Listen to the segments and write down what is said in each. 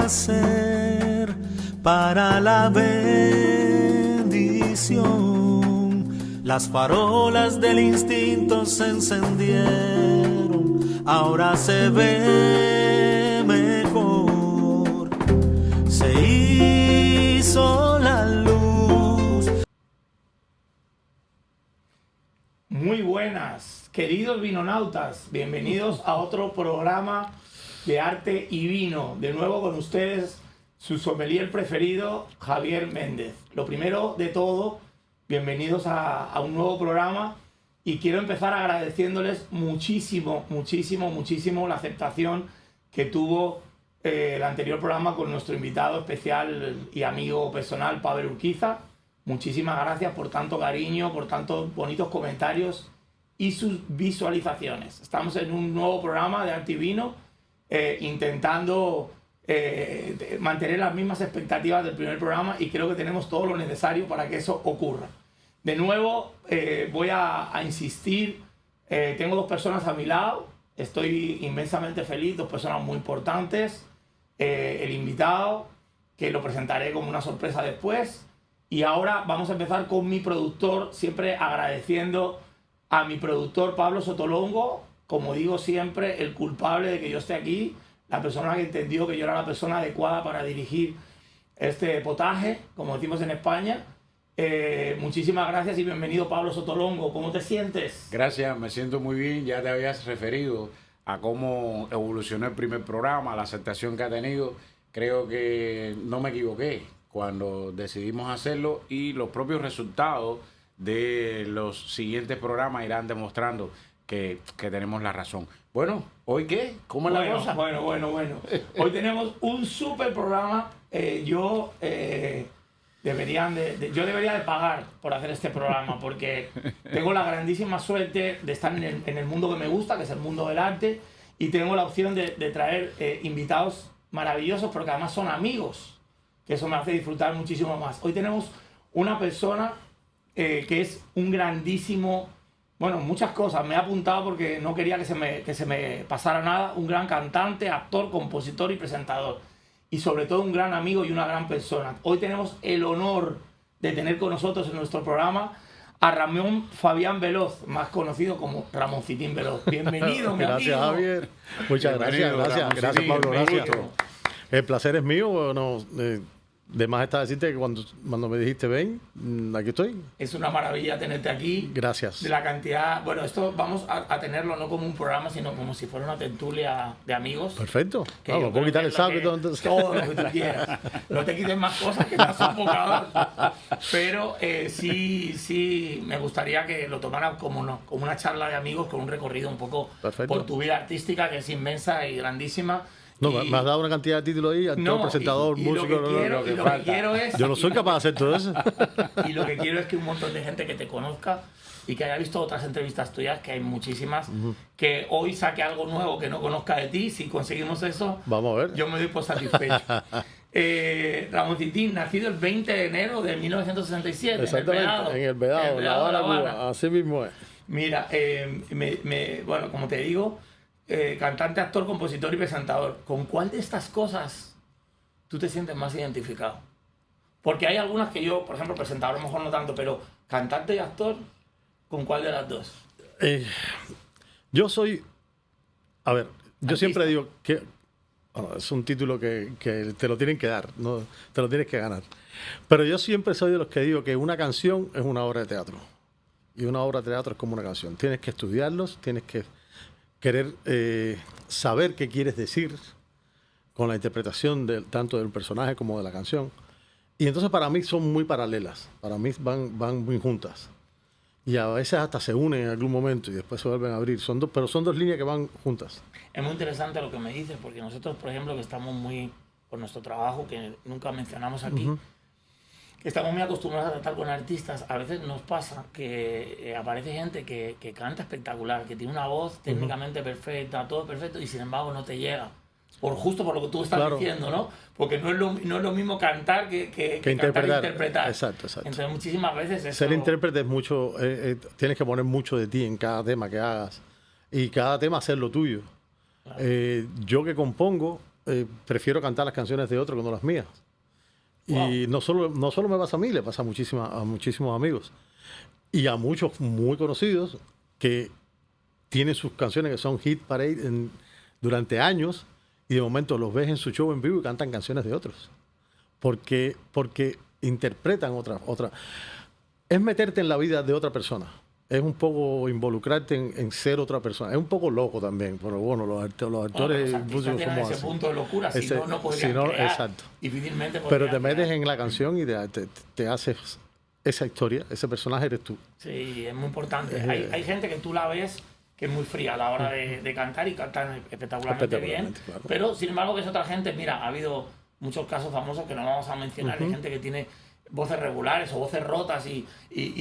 nacer para la bendición. Las farolas del instinto se encendieron, ahora se ve mejor. Se hizo la luz. Muy buenas, queridos vinonautas, bienvenidos a otro programa de arte y vino. De nuevo con ustedes, su sommelier preferido, Javier Méndez. Lo primero de todo, bienvenidos a un nuevo programa y quiero empezar agradeciéndoles muchísimo la aceptación que tuvo el anterior programa con nuestro invitado especial y amigo personal, Pavel Urquiza. Muchísimas gracias por tanto cariño, por tantos bonitos comentarios y sus visualizaciones. Estamos en un nuevo programa de arte y vino, intentando mantener las mismas expectativas del primer programa, y creo que tenemos todo lo necesario para que eso ocurra. De nuevo, voy a insistir, tengo dos personas a mi lado, estoy inmensamente feliz, dos personas muy importantes, el invitado, que lo presentaré como una sorpresa después, y ahora vamos a empezar con mi productor, siempre agradeciendo a mi productor Pablo Sotolongo, como digo siempre, el culpable de que yo esté aquí, la persona que entendió que yo era la persona adecuada para dirigir este potaje, como decimos en España. Muchísimas gracias y bienvenido, Pablo Sotolongo. ¿Cómo te sientes? Gracias, me siento muy bien. Ya te habías referido a cómo evolucionó el primer programa, la aceptación que ha tenido. Creo que no me equivoqué cuando decidimos hacerlo, y los propios resultados de los siguientes programas irán demostrando que tenemos la razón. Bueno, ¿hoy qué? ¿Cómo es la cosa? Bueno. Hoy tenemos un súper programa. Yo debería de pagar por hacer este programa, porque tengo la grandísima suerte de estar en el mundo que me gusta, que es el mundo del arte, y tengo la opción de traer invitados maravillosos, porque además son amigos, que eso me hace disfrutar muchísimo más. Hoy tenemos una persona que es un grandísimo... Bueno, muchas cosas. Me he apuntado porque no quería que se me pasara nada. Un gran cantante, actor, compositor y presentador. Y sobre todo un gran amigo y una gran persona. Hoy tenemos el honor de tener con nosotros en nuestro programa a Ramón Fabián Veloz, más conocido como Ramoncitín Veloz. Bienvenido, mi Gracias, amigo. Javier. Muchas gracias, gracias, Pablo, gracias. El placer es mío. Bueno, de más está decirte que cuando me dijiste ven, aquí estoy. Es una maravilla tenerte aquí. Gracias. De la cantidad... Bueno, esto vamos a tenerlo no como un programa, sino como si fuera una tertulia de amigos. Perfecto. Vamos, puedo quitar el saco y todo. Entonces. Todo lo que tú quieras. No te quites más cosas, que estás sofocado. Pero sí me gustaría que lo tomaras como una charla de amigos, con un recorrido un poco por tu vida artística, que es inmensa y grandísima. No, me has dado una cantidad de títulos ahí, actor, presentador, músico. Lo que quiero es... Yo no soy capaz de hacer todo eso. Y lo que quiero es que un montón de gente que te conozca y que haya visto otras entrevistas tuyas, que hay muchísimas, que hoy saque algo nuevo que no conozca de ti. Si conseguimos eso, vamos a ver. Yo me doy por satisfecho. Ramoncitín, nacido el 20 de enero de 1967. Exactamente, en el Vedado, La Habana, así mismo es. Mira, bueno, como te digo... cantante, actor, compositor y presentador. ¿Con cuál de estas cosas tú te sientes más identificado? Porque hay algunas que yo, por ejemplo, presentador a lo mejor no tanto, pero cantante y actor, ¿con cuál de las dos? Yo soy... A ver, yo Artista. siempre digo que... Bueno, es un título que te lo tienen que dar, no te lo tienes que ganar. Pero yo siempre soy de los que digo que una canción es una obra de teatro. Y una obra de teatro es como una canción. Tienes que estudiarlos, tienes que querer saber qué quieres decir con la interpretación tanto del personaje como de la canción. Y entonces para mí son muy paralelas, para mí van muy juntas. Y a veces hasta se unen en algún momento y después se vuelven a abrir. Pero son dos líneas que van juntas. Es muy interesante lo que me dices, porque nosotros, por ejemplo, que estamos muy, por nuestro trabajo, que nunca mencionamos aquí, que estamos muy acostumbrados a tratar con artistas, a veces nos pasa que aparece gente que canta espectacular, que tiene una voz técnicamente perfecta, todo perfecto, y sin embargo no te llega. Justo por lo que tú estás diciendo, ¿no? Porque no es lo mismo cantar que cantar e interpretar. Exacto. Entonces muchísimas veces eso... Ser intérprete es mucho, tienes que poner mucho de ti en cada tema que hagas, y cada tema hacer lo tuyo. Claro. Yo que compongo, prefiero cantar las canciones de otro que no las mías. Wow. Y no solo me pasa a mí, le pasa a muchísimos amigos. Y a muchos muy conocidos que tienen sus canciones que son hit parade durante años y de momento los ves en su show en vivo y cantan canciones de otros. Porque interpretan otra. Es meterte en la vida de otra persona. Es un poco involucrarte en ser otra persona. Es un poco loco también, pero bueno, los actores... Los artistas tienen ese punto de locura, si no podrían crear exacto. difícilmente Pero podrían te metes crear. en la canción y te haces esa historia, ese personaje eres tú. Sí, es muy importante. Hay gente que tú la ves que es muy fría a la hora de cantar y cantan espectacularmente bien, claro. pero sin embargo ves otra gente, mira, ha habido muchos casos famosos que no vamos a mencionar, de gente que tiene voces regulares o voces rotas y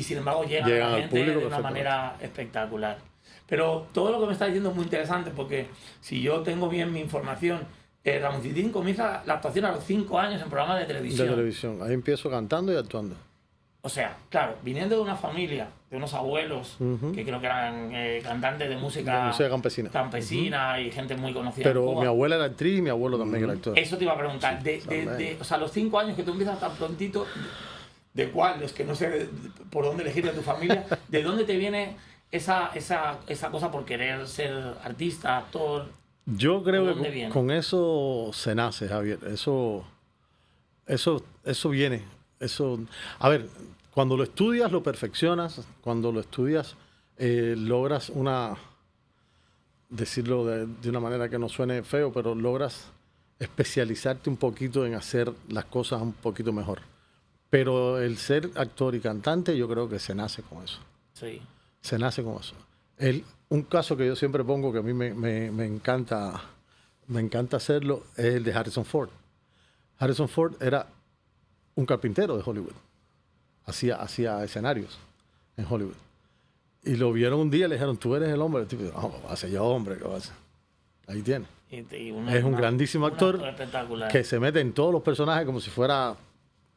sin embargo llegan a la al gente público de una manera espectacular. Pero todo lo que me está diciendo es muy interesante porque si yo tengo bien mi información, Ramoncitín comienza la actuación a los 5 años en programas de televisión. De televisión. Ahí empiezo cantando y actuando. O sea, claro, viniendo de una familia, de unos abuelos, que creo que eran cantantes de música campesina. y gente muy conocida. Pero en Cuba. mi abuela era actriz y mi abuelo también era actor. Eso te iba a preguntar. O sea, los 5 años que tú empiezas tan prontito, ¿de cuál? Es que no sé por dónde elegir a tu familia. ¿De dónde te viene esa cosa por querer ser artista, actor? Yo creo que con eso se nace, Javier. Eso viene. A ver, cuando lo estudias, lo perfeccionas. Cuando lo estudias, logras decirlo de una manera que no suene feo, pero logras especializarte un poquito en hacer las cosas un poquito mejor. Pero el ser actor y cantante, yo creo que se nace con eso. Sí. Se nace con eso. Un caso que yo siempre pongo, que a mí me encanta hacerlo, es el de Harrison Ford. Harrison Ford era un carpintero de Hollywood. Hacía escenarios en Hollywood. Y lo vieron un día y le dijeron, tú eres el hombre. El tipo dijo, no, va a ser yo hombre, ¿qué va a hacer? Ahí tiene. Es un grandísimo actor que se mete en todos los personajes como si fuera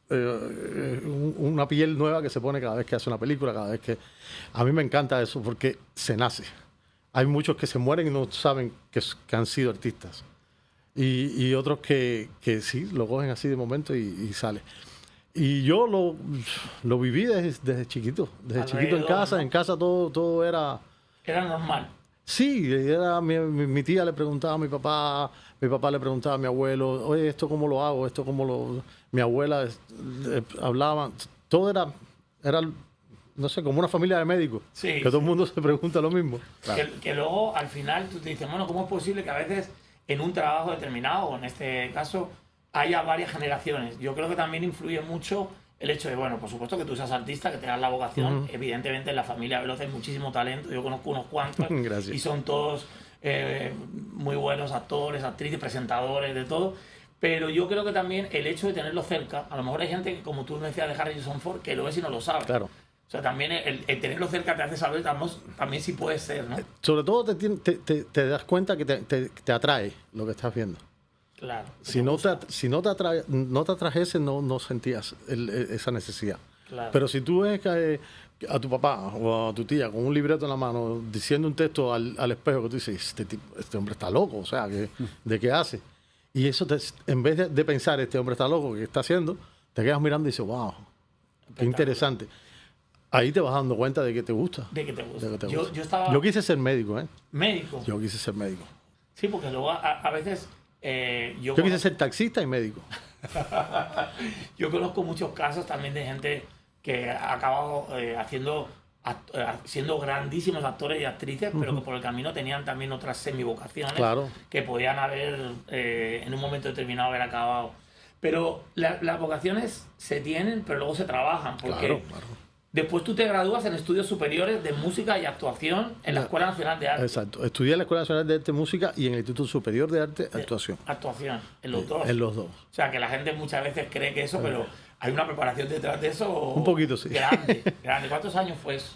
una piel nueva que se pone cada vez que hace una película, cada vez que... A mí me encanta eso porque se nace. Hay muchos que se mueren y no saben que han sido artistas. Y otros que sí, lo cogen así de momento y sale. Y yo lo viví desde chiquito. Desde chiquito en casa. ¿No? En casa todo era... Era normal. Sí, mi tía le preguntaba a mi papá le preguntaba a mi abuelo, oye, ¿esto cómo lo hago? ¿Esto cómo lo...? Mi abuela hablaba. Todo era, no sé, como una familia de médicos. Sí, que todo el mundo se pregunta lo mismo. Claro. Que luego, al final, tú te dices, bueno, ¿cómo es posible que a veces en un trabajo determinado, o en este caso, haya varias generaciones? Yo creo que también influye mucho el hecho de, bueno, por supuesto que tú seas artista, que tengas la vocación. Evidentemente en la familia Veloz hay muchísimo talento. Yo conozco unos cuantos. Gracias. Y son todos muy buenos actores, actrices, presentadores, de todo. Pero yo creo que también el hecho de tenerlo cerca, a lo mejor hay gente que, como tú me decías de Harrison Ford, que lo ves y no lo sabe. Claro. O sea, también el tenerlo cerca te hace saber también sí puede ser, ¿no? Sobre todo te das cuenta que te atrae lo que estás viendo. Claro. Si no te atrajese, no sentías esa necesidad. Claro. Pero si tú ves a tu papá o a tu tía con un libreto en la mano diciendo un texto al espejo que tú dices, este hombre está loco, o sea, ¿de qué hace? Y eso, en vez de pensar, este hombre está loco, ¿qué está haciendo? Te quedas mirando y dices, wow, qué interesante. Ahí te vas dando cuenta de que te gusta. De que te gusta. Yo quise ser médico, ¿eh? ¿Médico? Yo quise ser médico. Sí, porque luego a veces... yo quise ser taxista y médico. Yo conozco muchos casos también de gente que ha acabado siendo grandísimos actores y actrices, pero que por el camino tenían también otras semivocaciones que podían haber en un momento determinado haber acabado. Pero las vocaciones se tienen, pero luego se trabajan, porque después tú te gradúas en estudios superiores de música y actuación en la Escuela Nacional de Arte. Exacto. Estudié en la Escuela Nacional de Arte y Música y en el Instituto Superior de Arte Actuación. Actuación, en los dos. En los dos. O sea, que la gente muchas veces cree que eso, pero hay una preparación detrás de eso. Un poquito, sí. Grande. ¿Cuántos años fue eso?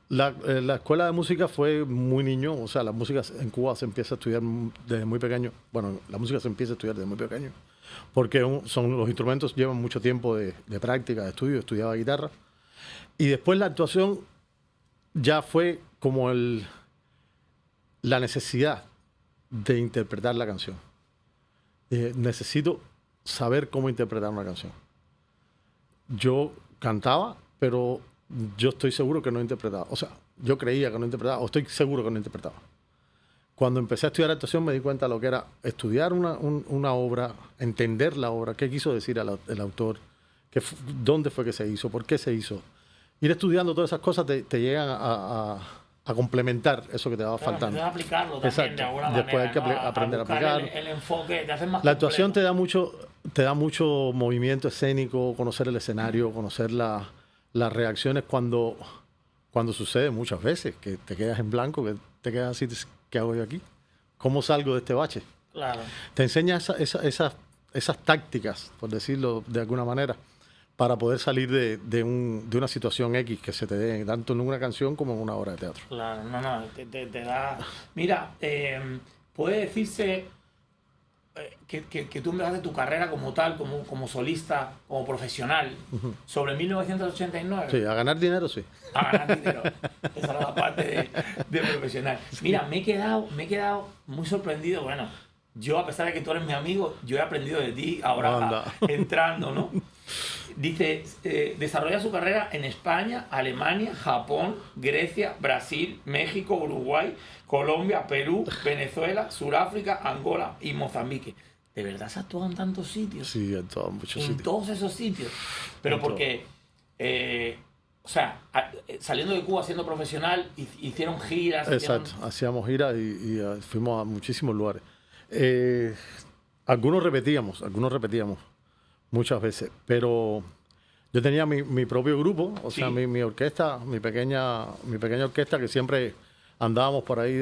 La escuela de música fue muy niño. O sea, la música en Cuba se empieza a estudiar desde muy pequeño. Bueno, la música se empieza a estudiar desde muy pequeño. Porque los instrumentos llevan mucho tiempo de práctica, de estudio. Estudiaba guitarra. Y después la actuación ya fue como la necesidad de interpretar la canción. necesito saber cómo interpretar una canción. Yo cantaba, pero yo estoy seguro que no interpretaba. O sea, yo creía que no interpretaba, o estoy seguro que no interpretaba. Cuando empecé a estudiar actuación me di cuenta de lo que era estudiar una obra, entender la obra, qué quiso decir el autor, dónde fue que se hizo, por qué se hizo. Ir estudiando todas esas cosas te llegan a complementar eso que te va faltando. Tienes que aplicarlo también. Exacto. De alguna Después manera, hay que aprender a aplicarlo. el enfoque, te haces más La actuación completo. te da mucho movimiento escénico, conocer el escenario, conocer las reacciones cuando sucede muchas veces, que te quedas en blanco, que te quedas así, ¿qué hago yo aquí? ¿Cómo salgo de este bache? Claro. Te enseña esas tácticas, por decirlo de alguna manera, para poder salir de una situación X que se te dé, tanto en una canción como en una obra de teatro. Claro, no, te da... Mira, puede decirse que tú empezaste tu carrera como tal, como solista, como profesional, sobre 1989. Sí, a ganar dinero, sí. A ganar dinero. Esa era la parte de profesional. Mira, me he quedado muy sorprendido. Bueno, yo, a pesar de que tú eres mi amigo, yo he aprendido de ti ahora entrando, ¿no? Dice, desarrolla su carrera en España, Alemania, Japón, Grecia, Brasil, México, Uruguay, Colombia, Perú, Venezuela, Sudáfrica, Angola y Mozambique. ¿De verdad se ha actuado en tantos sitios? Sí, en todos muchos en sitios. Todos esos sitios. Pero porque, o sea, saliendo de Cuba siendo profesional, hicieron giras. Exacto, hacíamos giras y fuimos a muchísimos lugares. Algunos repetíamos muchas veces, pero yo tenía mi propio grupo, o sea, mi orquesta, mi pequeña orquesta, que siempre andábamos por ahí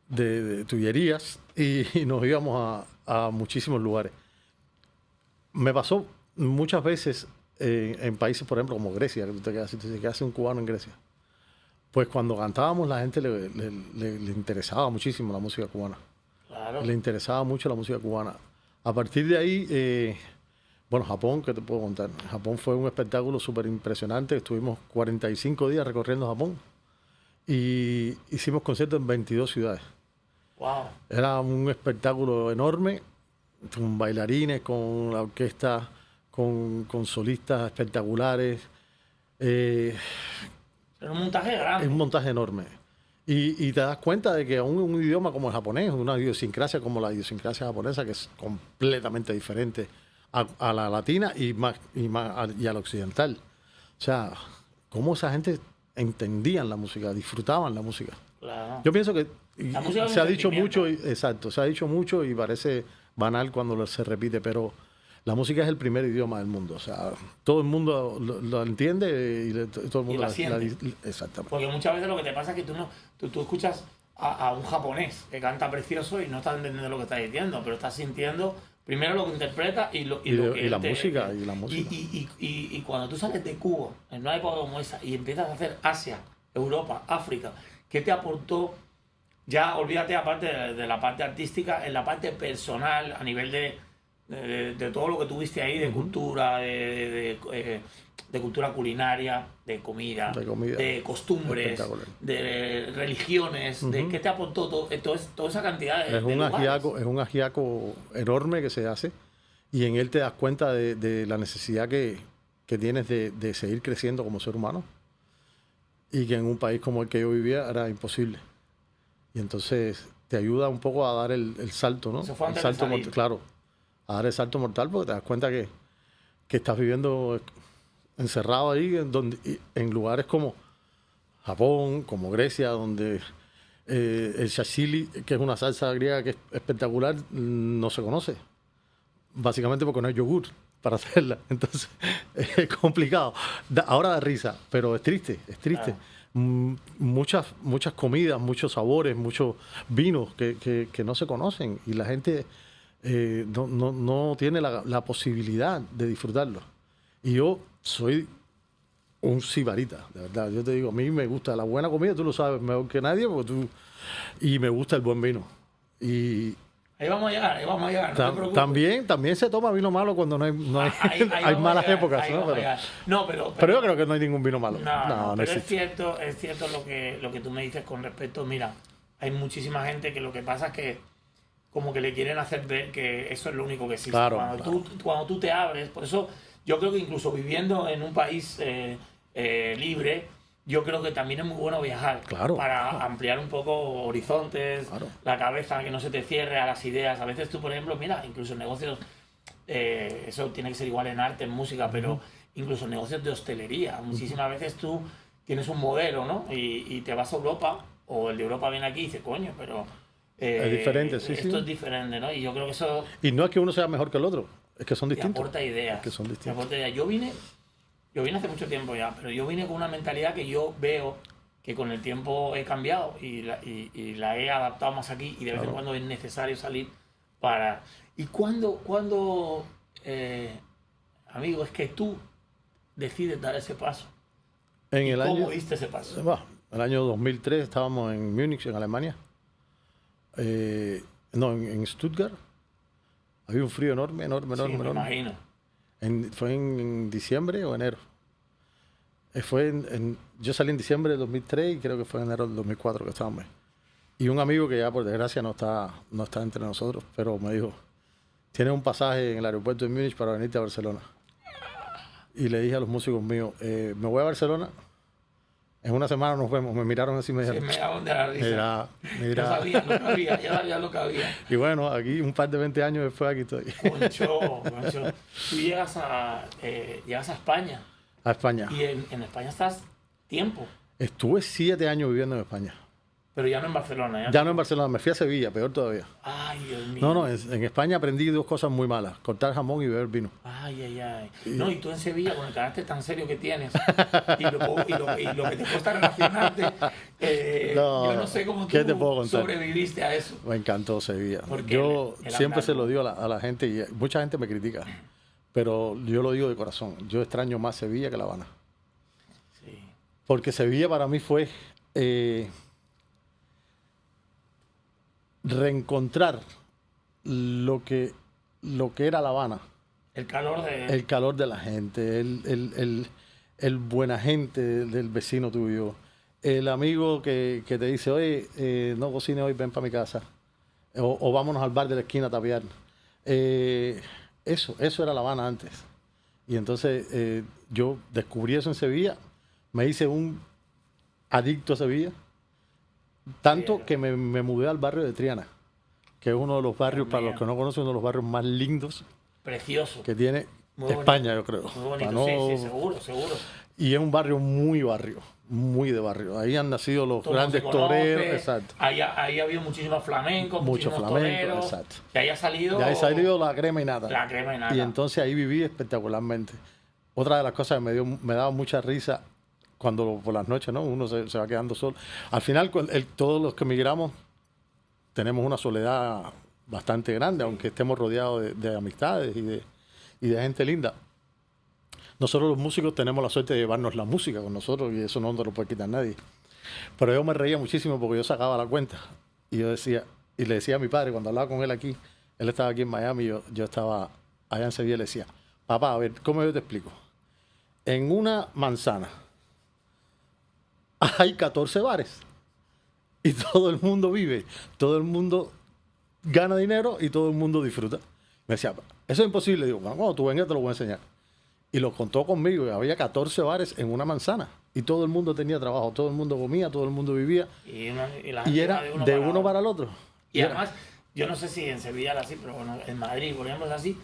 de tullerías y nos íbamos a muchísimos lugares. Me pasó muchas veces en países, por ejemplo, como Grecia, que tú te quedas un cubano en Grecia. Pues cuando cantábamos, la gente le interesaba muchísimo la música cubana. Claro. Le interesaba mucho la música cubana. A partir de ahí, bueno, Japón, ¿qué te puedo contar? Japón fue un espectáculo súper impresionante. Estuvimos 45 días recorriendo Japón y hicimos conciertos en 22 ciudades. Wow. Era un espectáculo enorme, con bailarines, con la orquesta, con solistas espectaculares. Era un montaje grande. Es un montaje enorme. Y te das cuenta de que aún un idioma como el japonés, una idiosincrasia como la idiosincrasia japonesa, que es completamente diferente a la latina y a la occidental. O sea, cómo esa gente entendían la música, disfrutaban la música. Claro. Yo pienso que se ha dicho mucho, se ha dicho mucho y parece banal cuando se repite, pero la música es el primer idioma del mundo. O sea, todo el mundo lo entiende y todo el mundo la siente. Exactamente. Porque muchas veces lo que te pasa es que tú escuchas a un japonés que canta precioso y no estás entendiendo lo que está diciendo, pero estás sintiendo primero lo que interpreta y la música. Y cuando tú sales de Cuba, en una época como esa, y empiezas a hacer Asia, Europa, África, ¿qué te aportó? Ya olvídate, aparte de la parte artística, en la parte personal, a nivel de todo lo que tuviste ahí, de cultura, de cultura culinaria, de comida, de costumbres, de religiones, de qué te aportó toda esa cantidad de es un ajiaco enorme que se hace y en él te das cuenta de la necesidad que tienes de seguir creciendo como ser humano y que en un país como el que yo vivía era imposible. Y entonces te ayuda un poco a dar el salto, ¿no? Eso fue antes el salto de salir. mortal, claro, a dar el salto mortal porque te das cuenta que estás viviendo encerrado ahí en lugares como Japón, como Grecia, donde el shashili, que es una salsa griega que es espectacular, no se conoce. Básicamente porque no hay yogur para hacerla. Entonces es complicado. Ahora da risa, pero es triste, es triste. Claro. Muchas comidas, muchos sabores, muchos vinos que no se conocen y la gente no tiene la posibilidad de disfrutarlo. Y yo soy un sibarita, de verdad. Yo te digo, a mí me gusta la buena comida, tú lo sabes mejor que nadie, y me gusta el buen vino. Y ahí vamos a llegar, no te preocupes. También se toma vino malo cuando no hay malas épocas, ¿no? Pero yo creo que no hay ningún vino malo. No pero es cierto lo que tú me dices con respecto. Mira, hay muchísima gente que lo que pasa es que como que le quieren hacer ver que eso es lo único que existe. Claro, Cuando tú te abres, por eso yo creo que incluso viviendo en un país libre, yo creo que también es muy bueno viajar para ampliar un poco horizontes, la cabeza, que no se te cierre a las ideas. A veces tú, por ejemplo, mira, incluso en negocios, eso tiene que ser igual en arte, en música, pero incluso en negocios de hostelería. Muchísimas veces tú tienes un modelo, ¿no? Y te vas a Europa, o el de Europa viene aquí y dice, coño, pero... es diferente, esto es diferente, ¿no? Y yo creo que eso... Y no es que uno sea mejor que el otro, es que son distintos. Te aporta ideas. Es que son distintos. Te aporta ideas. Yo vine hace mucho tiempo ya, pero yo vine con una mentalidad que yo veo que con el tiempo he cambiado y la he adaptado más aquí, y de vez en cuando es necesario salir para... ¿Y cuándo amigo, es que tú decides dar ese paso? ¿Cómo diste ese paso? En el año 2003 estábamos en Múnich, en Alemania. En Stuttgart. Había un frío enorme. Me imagino. Fue en diciembre o enero. Yo salí en diciembre de 2003 y creo que fue en enero del 2004 que estábamos. Y un amigo que ya por desgracia no está entre nosotros, pero me dijo, tienes un pasaje en el aeropuerto de Múnich para venirte a Barcelona. Y le dije a los músicos míos, me voy a Barcelona, en una semana nos vemos. Me miraron así y me dijeron, me daban de la risa. Mira. Ya sabía lo que había. Y bueno, aquí un par de 20 años después aquí estoy. Concho. Tú llegas a España. A España. Y en España estás tiempo. Estuve 7 años viviendo en España. Pero ya no en Barcelona. Ya no en Barcelona, me fui a Sevilla, peor todavía. Ay, Dios mío. No, en España aprendí 2 cosas muy malas, cortar jamón y beber vino. Ay. No, y tú en Sevilla, con el carácter tan serio que tienes, y lo que te cuesta relacionarte, yo no sé cómo tú sobreviviste a eso. Me encantó Sevilla. Porque yo siempre se lo digo a la gente, y mucha gente me critica, pero yo lo digo de corazón. Yo extraño más Sevilla que La Habana. Sí. Porque Sevilla para mí fue... reencontrar lo que era La Habana. El calor de la gente, el buena gente del vecino tuyo, el amigo que te dice, oye, no cocine hoy, ven para mi casa, o vámonos al bar de la esquina a tapear. Eso era La Habana antes. Y entonces yo descubrí eso en Sevilla, me hice un adicto a Sevilla. Tanto que me mudé al barrio de Triana, que es uno de los barrios, para los que no conocen, uno de los barrios más lindos. Precioso. Que tiene muy España, bonito. yo creo. Muy bonito, sí, seguro. Y es un barrio muy de barrio. Ahí han nacido los grandes toreros. Exacto. Ahí ha habido muchísimo flamenco, muchísimos toreros. Exacto. De ahí ha salido la crema y nata. Y entonces ahí viví espectacularmente. Otra de las cosas que me daba mucha risa, cuando por las noches, ¿no? Uno se va quedando solo. Al final, todos los que emigramos tenemos una soledad bastante grande, aunque estemos rodeados de amistades y de gente linda. Nosotros los músicos tenemos la suerte de llevarnos la música con nosotros, y eso no nos lo puede quitar nadie. Pero yo me reía muchísimo porque yo sacaba la cuenta y le decía a mi padre, cuando hablaba con él aquí, él estaba aquí en Miami, yo estaba allá en Sevilla, le decía, papá, a ver, ¿cómo yo te explico? En una manzana hay 14 bares y todo el mundo vive, todo el mundo gana dinero y todo el mundo disfruta. Me decía, eso es imposible. Digo, bueno, cuando tú vengas te lo voy a enseñar. Y lo contó conmigo, y había 14 bares en una manzana y todo el mundo tenía trabajo, todo el mundo comía, todo el mundo vivía, y era de uno para el otro. Y además, yo no sé si en Sevilla era así, pero bueno, en Madrid, por ejemplo, es así,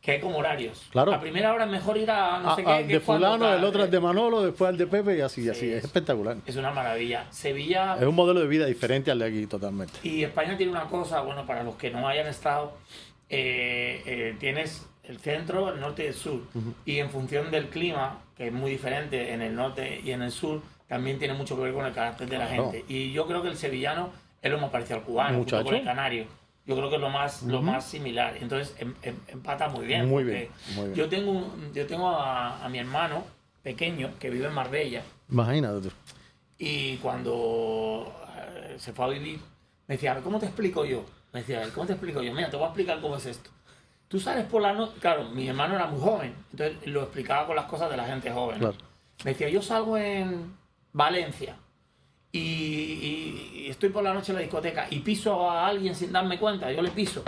que hay como horarios. Claro. A primera hora es mejor ir a no sé qué. De fulano, el otro es de Manolo, después al de Pepe, y así. Es espectacular. Es una maravilla. Sevilla... Es un modelo de vida diferente al de aquí, totalmente. Y España tiene una cosa, bueno, para los que no hayan estado, tienes el centro, el norte y el sur. Y en función del clima, que es muy diferente en el norte y en el sur, también tiene mucho que ver con el carácter de la gente. Y yo creo que el sevillano es lo más parecido al cubano, junto con el canario. Yo creo que es lo más similar. Entonces empata muy bien. Muy bien. Yo tengo a mi hermano pequeño que vive en Marbella. Imagínate tú. Y cuando se fue a vivir, me decía, a ver, ¿cómo te explico yo? Mira, te voy a explicar cómo es esto. Tú sales por la noche. Claro, mi hermano era muy joven, entonces lo explicaba con las cosas de la gente joven. Claro. Me decía, yo salgo en Valencia y estoy por la noche en la discoteca y piso a alguien sin darme cuenta, yo le piso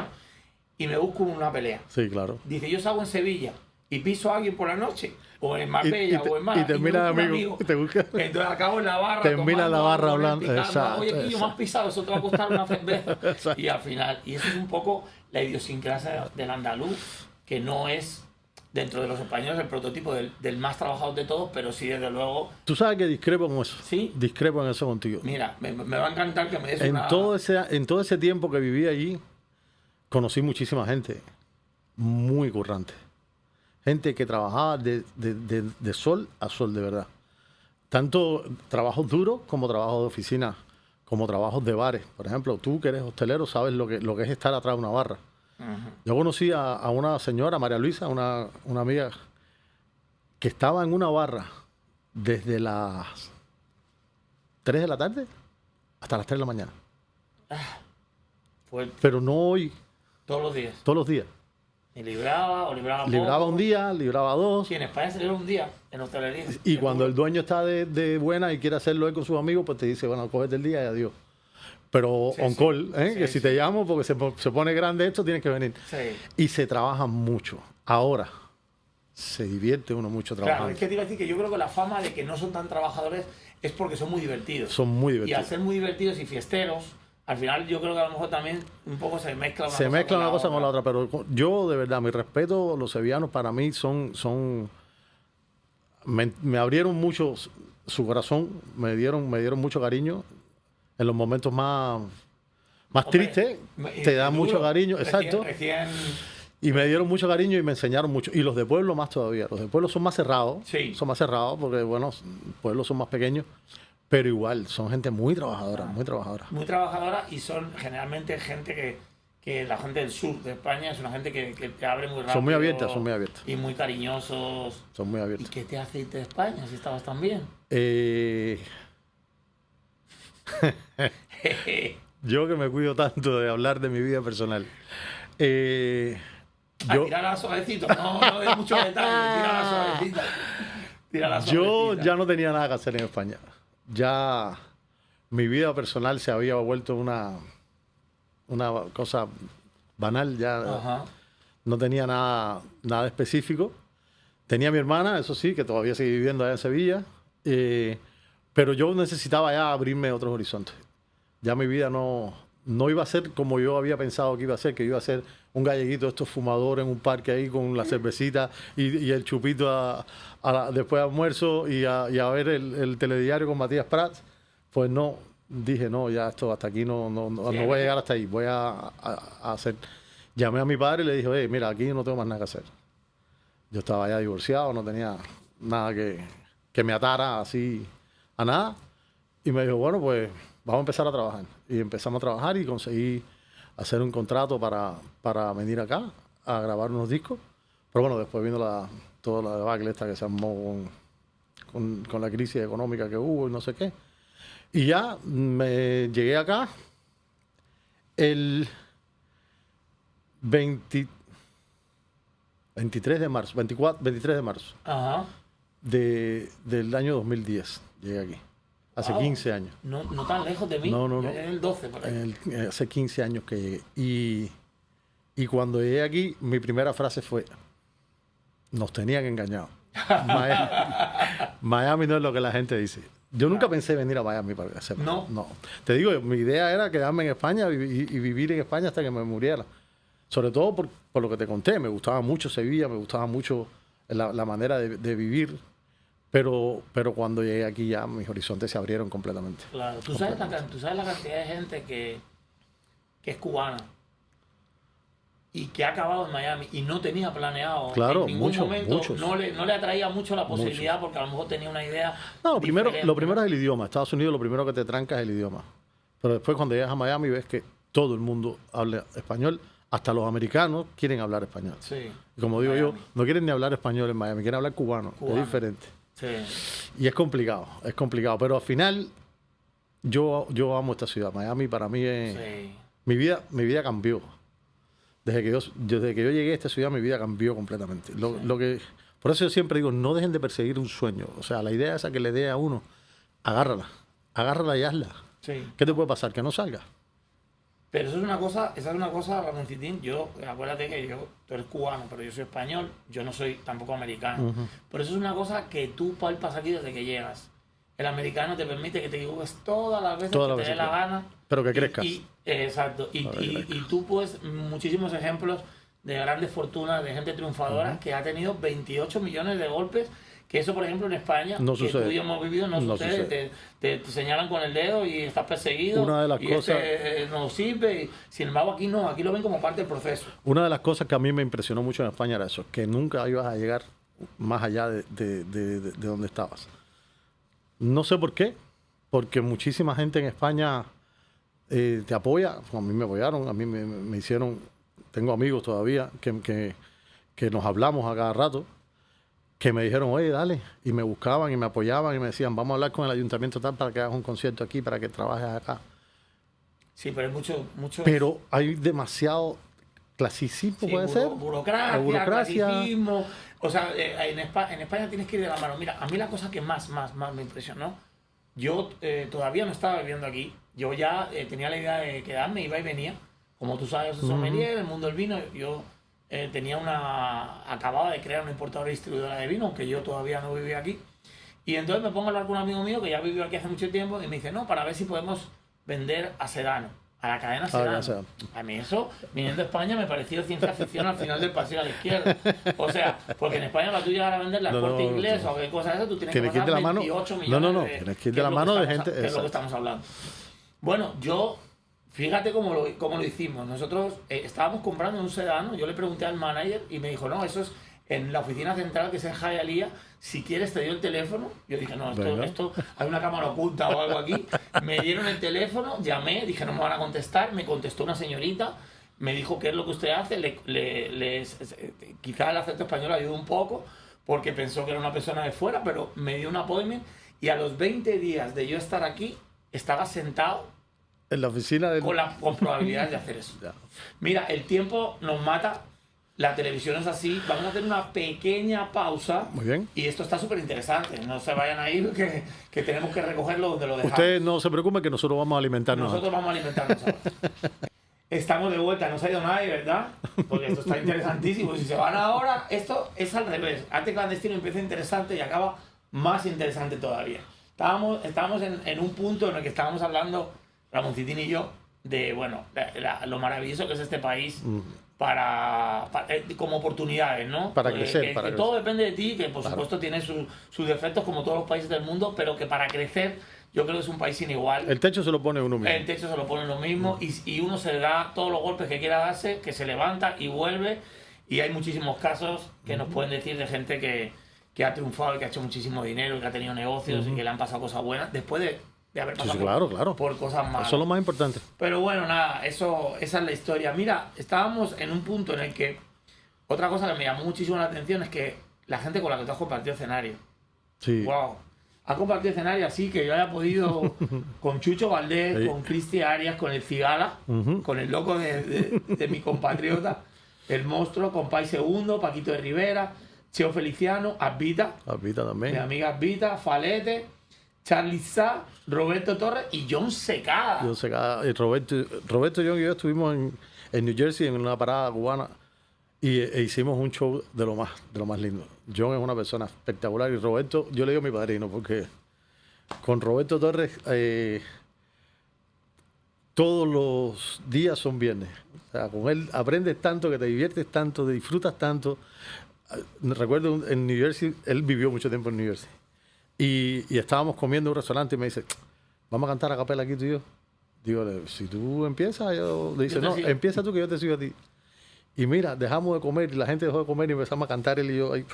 y me busco una pelea. Sí, claro. Dice, yo salgo en Sevilla y piso a alguien por la noche, o en Marbella, o en Málaga, y termina me busco un amigo. Te busca. Entonces acabo en la barra. Termina en la barra tomando, hablando. picando, Exacto, oye, Quillo, me has pisado, eso te va a costar una cerveza. Exacto. Y al final, y eso es un poco la idiosincrasia del andaluz, que no es, dentro de los españoles, el prototipo del más trabajador de todos, pero sí, desde luego, Tú sabes que discrepo con eso. Sí. Discrepo en eso contigo. mira, me va a encantar que me des En una... todo ese tiempo que viví allí, conocí muchísima gente muy currante. Gente que trabajaba de sol a sol, de verdad. Tanto trabajos duros como trabajos de oficina, como trabajos de bares. Por ejemplo, tú que eres hostelero sabes lo que es estar atrás de una barra. Ujú. Yo conocí a una señora, María Luisa, una amiga, que estaba en una barra desde las 3 de la tarde hasta las 3 de la mañana. Pues Pero no hoy, todos los días. todos los días. Y libraba, o libraba poco. Libraba un día, libraba dos. Sí, en España se libra un día, en hostelería. Y cuando el dueño está de buena y quiere hacerlo él con sus amigos, pues te dice, bueno, cógete el día y adiós. Pero Sí, on sí. call, ¿eh? Sí, Que si sí. te llamo porque se pone grande esto, tienes que venir. Sí. Y se trabaja mucho. Ahora, se divierte uno mucho trabajando. Claro, es que te iba a decir que yo creo que la fama de que no son tan trabajadores es porque son muy divertidos. Son muy Y al divertidos. ser muy divertidos y fiesteros, al final yo creo que a lo mejor también un poco se mezcla una Se cosa mezcla con una cosa con la otra. otra, pero yo de verdad, mi respeto, los sevillanos para mí me abrieron mucho su corazón, me dieron mucho cariño en los momentos más Hombre, tristes, te dan duro, mucho cariño, recién- exacto, recién- y me dieron mucho cariño y me enseñaron mucho. Y los de pueblo más todavía, los de pueblo son más cerrados, Sí. son más cerrados porque, bueno, pueblos son más pequeños, pero igual, son gente muy trabajadora, muy trabajadora. muy trabajadora y son generalmente gente que la gente del sur de España es una gente que te abre muy rápido. Son muy abiertas, son muy abiertas. Y muy cariñosos. Son muy ¿Y abiertos. qué te hace irte de España si estabas tan bien? Yo que me cuido tanto de hablar de mi vida personal. Yo, Tírala suavecito, no de muchos detalles, tírala suavecita. Tírala yo suavecita. ya no tenía nada que hacer en España. Ya mi vida personal se había vuelto una cosa banal. Ya Ajá. no tenía nada específico. Tenía a mi hermana, eso sí, que todavía sigue viviendo allá en Sevilla. Pero yo necesitaba ya abrirme a otros horizontes. Ya mi vida no iba a ser como yo había pensado que iba a ser, que iba a ser un galleguito de estos fumadores en un parque ahí con la cervecita y el chupito después de almuerzo y a ver el telediario con Matías Prats. Pues no, dije, no, ya esto hasta aquí no voy a llegar hasta ahí, voy a hacer. Llamé a mi padre y le dije, mira, aquí no tengo más nada que hacer. Yo estaba ya divorciado, no tenía nada que me atara así a nada. Y me dijo, bueno, pues vamos a empezar a trabajar. Y empezamos a trabajar y conseguí hacer un contrato para venir acá a grabar unos discos. Pero bueno, después vino toda la debacle esta que se armó con la crisis económica que hubo y no sé qué. Y ya me llegué acá el 23 de marzo, 23 de marzo Ajá. del año 2010. Llegué aquí. Hace Wow. 15 años. No tan lejos de mí. No. Yo llegué en el 12 por ahí. Hace 15 años que llegué. Y cuando llegué aquí, mi primera frase fue, nos tenían engañado. Miami no es lo que la gente dice. Yo nunca pensé venir a Miami para hacerlo. No. Te digo, mi idea era quedarme en España y vivir en España hasta que me muriera. Sobre todo por lo que te conté. Me gustaba mucho Sevilla, me gustaba mucho la manera de vivir. Pero cuando llegué aquí ya mis horizontes se abrieron completamente. Claro. ¿Tú sabes la cantidad de gente que es cubana y que ha acabado en Miami y no tenía planeado Claro, en ningún muchos, momento, muchos. no le atraía mucho la posibilidad porque a lo mejor tenía una idea No, lo primero diferente. es el idioma. Estados Unidos lo primero que te tranca es el idioma. Pero después cuando llegas a Miami ves que todo el mundo habla español. Hasta los americanos quieren hablar español. Sí. Y como digo Miami. yo, no quieren ni hablar español en Miami, quieren hablar cubano. Cubano. Es diferente. Sí. Y es complicado. Pero al final yo amo esta ciudad. Miami para mí es... Sí. Mi vida cambió. Desde que yo llegué a esta ciudad, mi vida cambió completamente. Por eso yo siempre digo, no dejen de perseguir un sueño. O sea, la idea esa que le dé a uno, agárrala agárrala y hazla. Sí. ¿Qué te puede pasar? Que no salga. Pero eso es una cosa, Ramoncitín. Acuérdate que tú eres cubano, pero yo soy español, yo no soy tampoco americano. Pero eso es una cosa que tú palpas aquí desde que llegas. El americano te permite que te equivoques todas las veces que te dé la gana. Pero que crezcas. Exacto. Y tú puedes, muchísimos ejemplos de grandes fortunas, de gente triunfadora que ha tenido 28 millones de golpes. Que eso, por ejemplo, en España, no que sucede. tú y yo hemos vivido, no sucede. Te señalan con el dedo y estás perseguido. Una de las cosas... no sirve. Sin embargo, aquí no. Aquí lo ven como parte del proceso. Una de las cosas que a mí me impresionó mucho en España era eso, que nunca ibas a llegar más allá de donde estabas. No sé por qué, porque muchísima gente en España te apoya. A mí me apoyaron, a mí me hicieron... Tengo amigos todavía que nos hablamos a cada rato, que me dijeron, oye, dale, y me buscaban y me apoyaban y me decían, vamos a hablar con el ayuntamiento tal para que hagas un concierto aquí, para que trabajes acá. Sí, pero es mucho... Pero hay demasiado clasicismo, sí, puede ser. Burocracia, clasicismo. O sea, en España tienes que ir de la mano. Mira, a mí la cosa que más me impresionó, yo todavía no estaba viviendo aquí. Yo ya tenía la idea de quedarme, iba y venía. Como tú sabes, yo soy sommelier, el mundo del vino, yo... acababa de crear una importadora y distribuidora de vino, aunque yo todavía no vivía aquí. Y entonces me pongo a hablar con un amigo mío que ya vivió aquí hace mucho tiempo y me dice, no, para ver si podemos vender a Sedano, a la cadena Sedano. A mí eso, viniendo a España, me pareció ciencia ficción al final del paseo a la izquierda. O sea, porque en España para tú llegar a vender la Corte Inglés o qué cosa de eso, tú tienes que pasar 28 millones de... tienes que ir de la mano de gente... Que es lo que estamos hablando. Bueno, fíjate cómo lo hicimos. Nosotros estábamos comprando un sedano. Yo le pregunté al manager y me dijo, no, eso es en la oficina central que es en Hialeah. Si quieres te dio el teléfono. Yo dije, no, esto hay una cámara oculta o algo aquí. Me dieron el teléfono, llamé, dije, no me van a contestar. Me contestó una señorita, me dijo, ¿qué es lo que usted hace? Quizás el acento español ayudó un poco porque pensó que era una persona de fuera, pero me dio un appointment y a los 20 días de yo estar aquí, estaba sentado en la oficina con probabilidades de hacer eso. Mira, el tiempo nos mata, la televisión es así. Vamos a hacer una pequeña pausa. Muy bien. Y esto está súper interesante. No se vayan a ir, que tenemos que recogerlo donde lo dejamos. Ustedes no se preocupen que nosotros vamos a alimentarnos. Nosotros vamos a alimentarnos ahora. Estamos de vuelta, no se ha ido nadie, ¿verdad? Porque esto está interesantísimo. Si se van ahora, esto es al revés. Arte clandestino empieza interesante y acaba más interesante todavía. Estábamos en un punto en el que estábamos hablando, Ramoncitín y yo, de bueno, lo maravilloso que es este país como oportunidades, ¿no? Para crecer. Que todo depende de ti, que por supuesto tiene sus defectos como todos los países del mundo, pero que para crecer yo creo que es un país sin igual. El techo se lo pone uno mismo. El techo se lo pone uno mismo y uno se da todos los golpes que quiera darse, que se levanta y vuelve. Y hay muchísimos casos que nos pueden decir de gente que ha triunfado y que ha hecho muchísimo dinero y que ha tenido negocios y que le han pasado cosas buenas después de haber pasado por cosas malas. Eso es lo más importante. Pero bueno, nada, esa es la historia. Mira, estábamos en un punto en el que otra cosa que me llamó muchísimo la atención es que la gente con la que tú has compartido escenario. Sí. Wow. Ha compartido escenario así que yo haya podido con Chucho Valdés, sí, con Cristi Arias, con el Cigala, con el loco de mi compatriota, el monstruo, con Pai Segundo, Paquito de Rivera, Cheo Feliciano, Asvita también. Mi amiga Asvita, Falete, Charly Sá, Roberto Torres y John Secada. Roberto, John y yo estuvimos en New Jersey en una parada cubana e hicimos un show de lo más lindo. John es una persona espectacular y Roberto, yo le digo a mi padrino porque con Roberto Torres todos los días son viernes. O sea, con él aprendes tanto, que te diviertes tanto, te disfrutas tanto. Recuerdo en New Jersey, él vivió mucho tiempo en New Jersey. Y estábamos comiendo en un restaurante y me dice, vamos a cantar a capela aquí tú y yo. Digo, si tú empiezas, le dice, no, empieza tú que yo te sigo a ti. Y mira, dejamos de comer y la gente dejó de comer y empezamos a cantar él y yo. Ahí,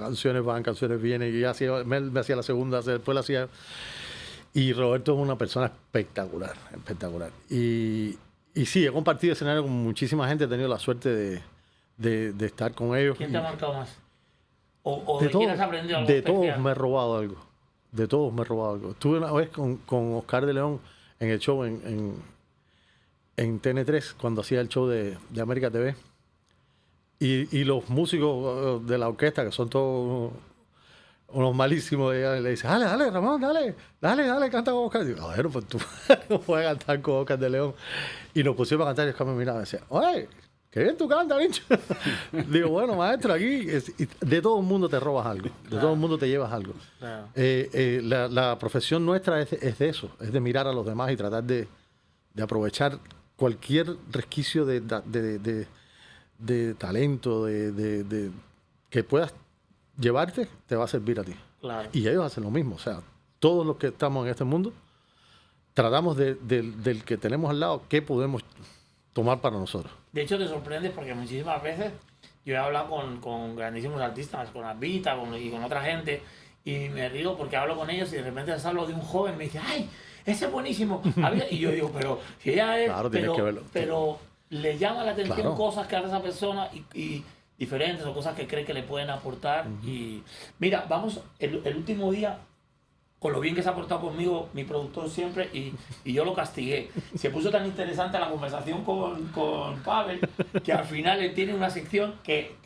canciones van, canciones vienen. Y él me hacía la segunda, después la hacía. Y Roberto es una persona espectacular. Y sí, he compartido escenario con muchísima gente, he tenido la suerte de estar con ellos. ¿Quién te ha marcado más? ¿O de quién has aprendido algo? De todos me he robado algo. Estuve una vez con Oscar de León en el show en TN3, cuando hacía el show de América TV. Y los músicos de la orquesta, que son todos unos malísimos, y le dice, dale, Ramón, dale, canta con Oscar. Y digo, a ver, pues tú no puedes cantar con Oscar de León. Y nos pusimos a cantar y Oscar me miraba y decía, oye, qué bien tú cantas, bicho. Digo, bueno, maestro, aquí de todo el mundo te robas algo, de todo el mundo te llevas algo. La profesión nuestra es de eso, es de mirar a los demás y tratar de aprovechar cualquier resquicio de talento, que puedas llevarte, te va a servir a ti. Claro. Y ellos hacen lo mismo. O sea, todos los que estamos en este mundo, tratamos del que tenemos al lado, qué podemos tomar para nosotros. De hecho, te sorprendes porque muchísimas veces yo he hablado con grandísimos artistas, con Albita y con otra gente, y me río porque hablo con ellos y de repente les hablo de un joven y me dice, ¡ay, ese es buenísimo! Y yo digo, pero si ella es... Claro, tienes que verlo. Pero le llama la atención Claro. cosas que hace esa persona y diferentes o cosas que cree que le pueden aportar. Y mira, vamos, el último día, con lo bien que se ha portado conmigo mi productor siempre, y yo lo castigué. Se puso tan interesante la conversación con Pavel que al final él tiene una sección que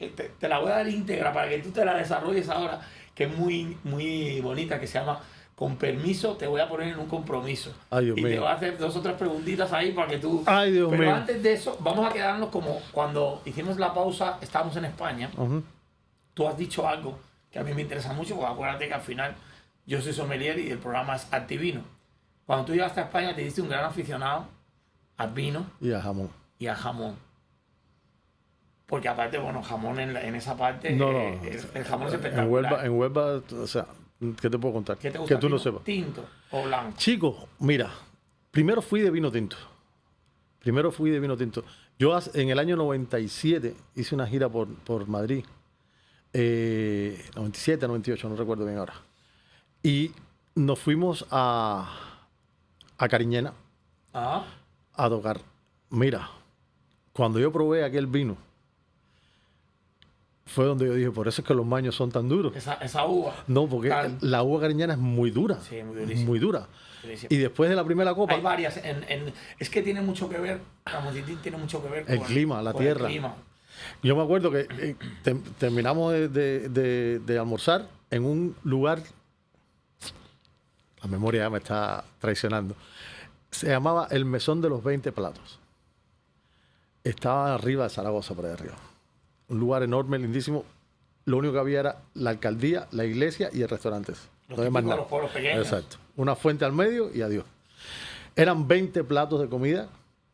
te la voy a dar íntegra para que tú te la desarrolles ahora, que es muy, muy bonita, que se llama Con permiso, te voy a poner en un compromiso. Ay, Dios y mío. te voy a hacer 2 o 3 preguntitas ahí para que tú... Ay, Dios Pero mío. antes de eso, vamos a quedarnos como cuando hicimos la pausa, estábamos en España. Ujú. Tú has dicho algo que a mí me interesa mucho, porque acuérdate que al final yo soy sommelier y el programa es Artivino. Cuando tú llegaste a España te diste un gran aficionado al vino Y a jamón. y al jamón. Porque aparte, bueno, jamón en esa parte, No. el jamón es En espectacular. Huelva, o sea, ¿qué te puedo contar? ¿Qué te gusta? Que tú no ¿Vino sepas. tinto o blanco? Chicos, mira, primero fui de vino tinto. Yo en el año 97 hice una gira por Madrid. 97, 98, no recuerdo bien ahora. Y nos fuimos a Cariñena Ah, a tocar. Mira, cuando yo probé aquel vino, fue donde yo dije, por eso es que los maños son tan duros. esa uva. No, porque Tal. la uva cariñena es muy dura. Sí, muy durísima. Muy dura. Durísima. Y después de la primera copa, Hay varias. Es que tiene mucho que ver, Ramoncitín tiene mucho que ver El clima, la tierra. El clima. yo me acuerdo que terminamos de almorzar en un lugar, la memoria ya me está traicionando, se llamaba el Mesón de los 20 Platos. Estaba arriba de Zaragoza, por ahí arriba. Un lugar enorme, lindísimo. Lo único que había era la alcaldía, la iglesia y el restaurante. Los No había más típicos de nada. los pueblos pequeños. Exacto. Una fuente al medio y adiós. Eran 20 platos de comida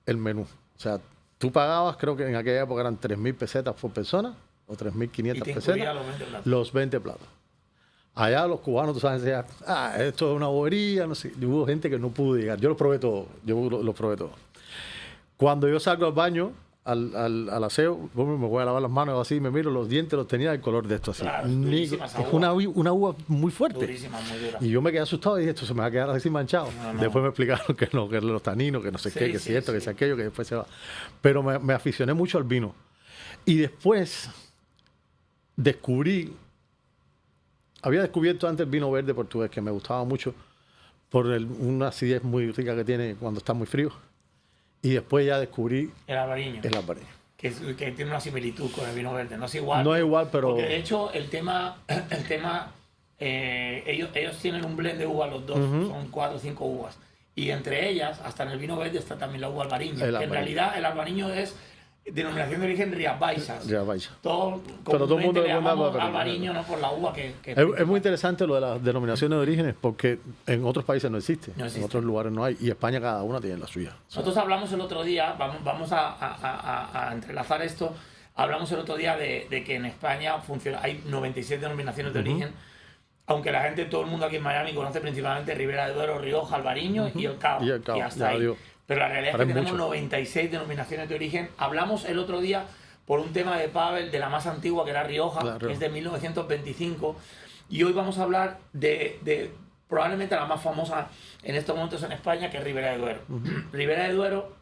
el menú. O sea, tú pagabas, creo que en aquella época eran 3.000 pesetas por persona o 3.500 Y te pesetas. incluía los 20 platos. Los 20 platos. Allá los cubanos, tú sabes, decían, esto es una bobería, no sé. Y hubo gente que no pudo llegar. Yo los probé todo. Cuando yo salgo al baño, al aseo, me voy a lavar las manos así, me miro, los dientes los tenía del color de esto así. Claro, Negro. durísima esa Es uva. una uva muy fuerte. Durísima, muy dura. Y yo me quedé asustado y dije, esto se me va a quedar así manchado. No. Después me explicaron que no, que los taninos, que no sé Sí, qué, que sí, si esto, que sí. si aquello, que después se va. Pero me aficioné mucho al vino. Y después había descubierto antes el vino verde portugués, que me gustaba mucho por una acidez muy rica que tiene cuando está muy frío. Y después ya descubrí El albariño. el albariño. Que tiene una similitud con el vino verde. No es igual. No es igual, pero... Porque de hecho el tema ellos tienen un blend de uvas los dos, son 4 o 5 uvas. Y entre ellas, hasta en el vino verde está también la uva albariño. El Que en albariño. realidad el albariño es denominación de origen Rías Baixas. Ya vaya. Todo Pero todo el mundo le le pone llamamos albariño. albariño, no por la uva que Es muy interesante lo de las denominaciones de orígenes porque en otros países no existe, No existe. en otros lugares no hay y España cada una tiene la suya. Nosotros hablamos el otro día, vamos a entrelazar esto, hablamos el otro día de que en España hay 97 denominaciones de origen, aunque la gente, todo el mundo aquí en Miami conoce principalmente Ribera de Duero, Rioja, Albariño y el Cabo. Y el Cabo, hasta ya ahí. digo. Pero la realidad Pero es que es tenemos mucho. 96 denominaciones de origen. Hablamos el otro día por un tema de Pavel, de la más antigua, que era Rioja, La que Rioja. es de 1925. Y hoy vamos a hablar de probablemente la más famosa en estos momentos en España, que es Ribera de Duero. Ribera de Duero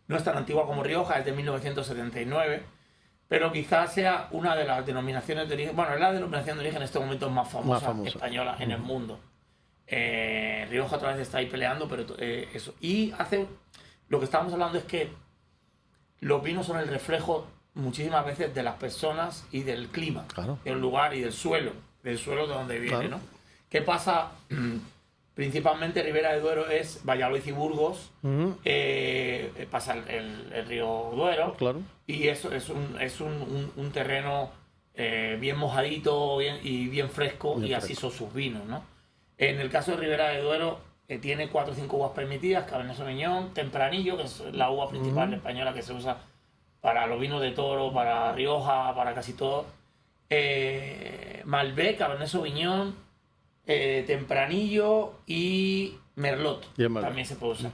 no es tan antigua como Rioja, es de 1979, pero quizás sea una de las denominaciones de origen, bueno, es la denominación de origen en estos momentos más famosa. Española en el mundo. Rioja otra vez está ahí peleando, pero eso. Y lo que estábamos hablando es que los vinos son el reflejo muchísimas veces de las personas y del clima, Claro. del lugar y del suelo. del suelo de donde viene, Claro. ¿no? ¿Qué pasa? Principalmente Ribera de Duero es Valladolid y Burgos, pasa el río Duero, Claro. y eso es un terreno bien mojadito y bien fresco, Bien y así son sus vinos, ¿no? En el caso de Ribera de Duero, tiene 4 o 5 uvas permitidas: Cabernet Sauvignon, Tempranillo, que es la uva principal española que se usa para los vinos de toro, para Rioja, para casi todo. Malbec, Cabernet Sauvignon, Tempranillo y Merlot, Y el Merlot. también se puede usar.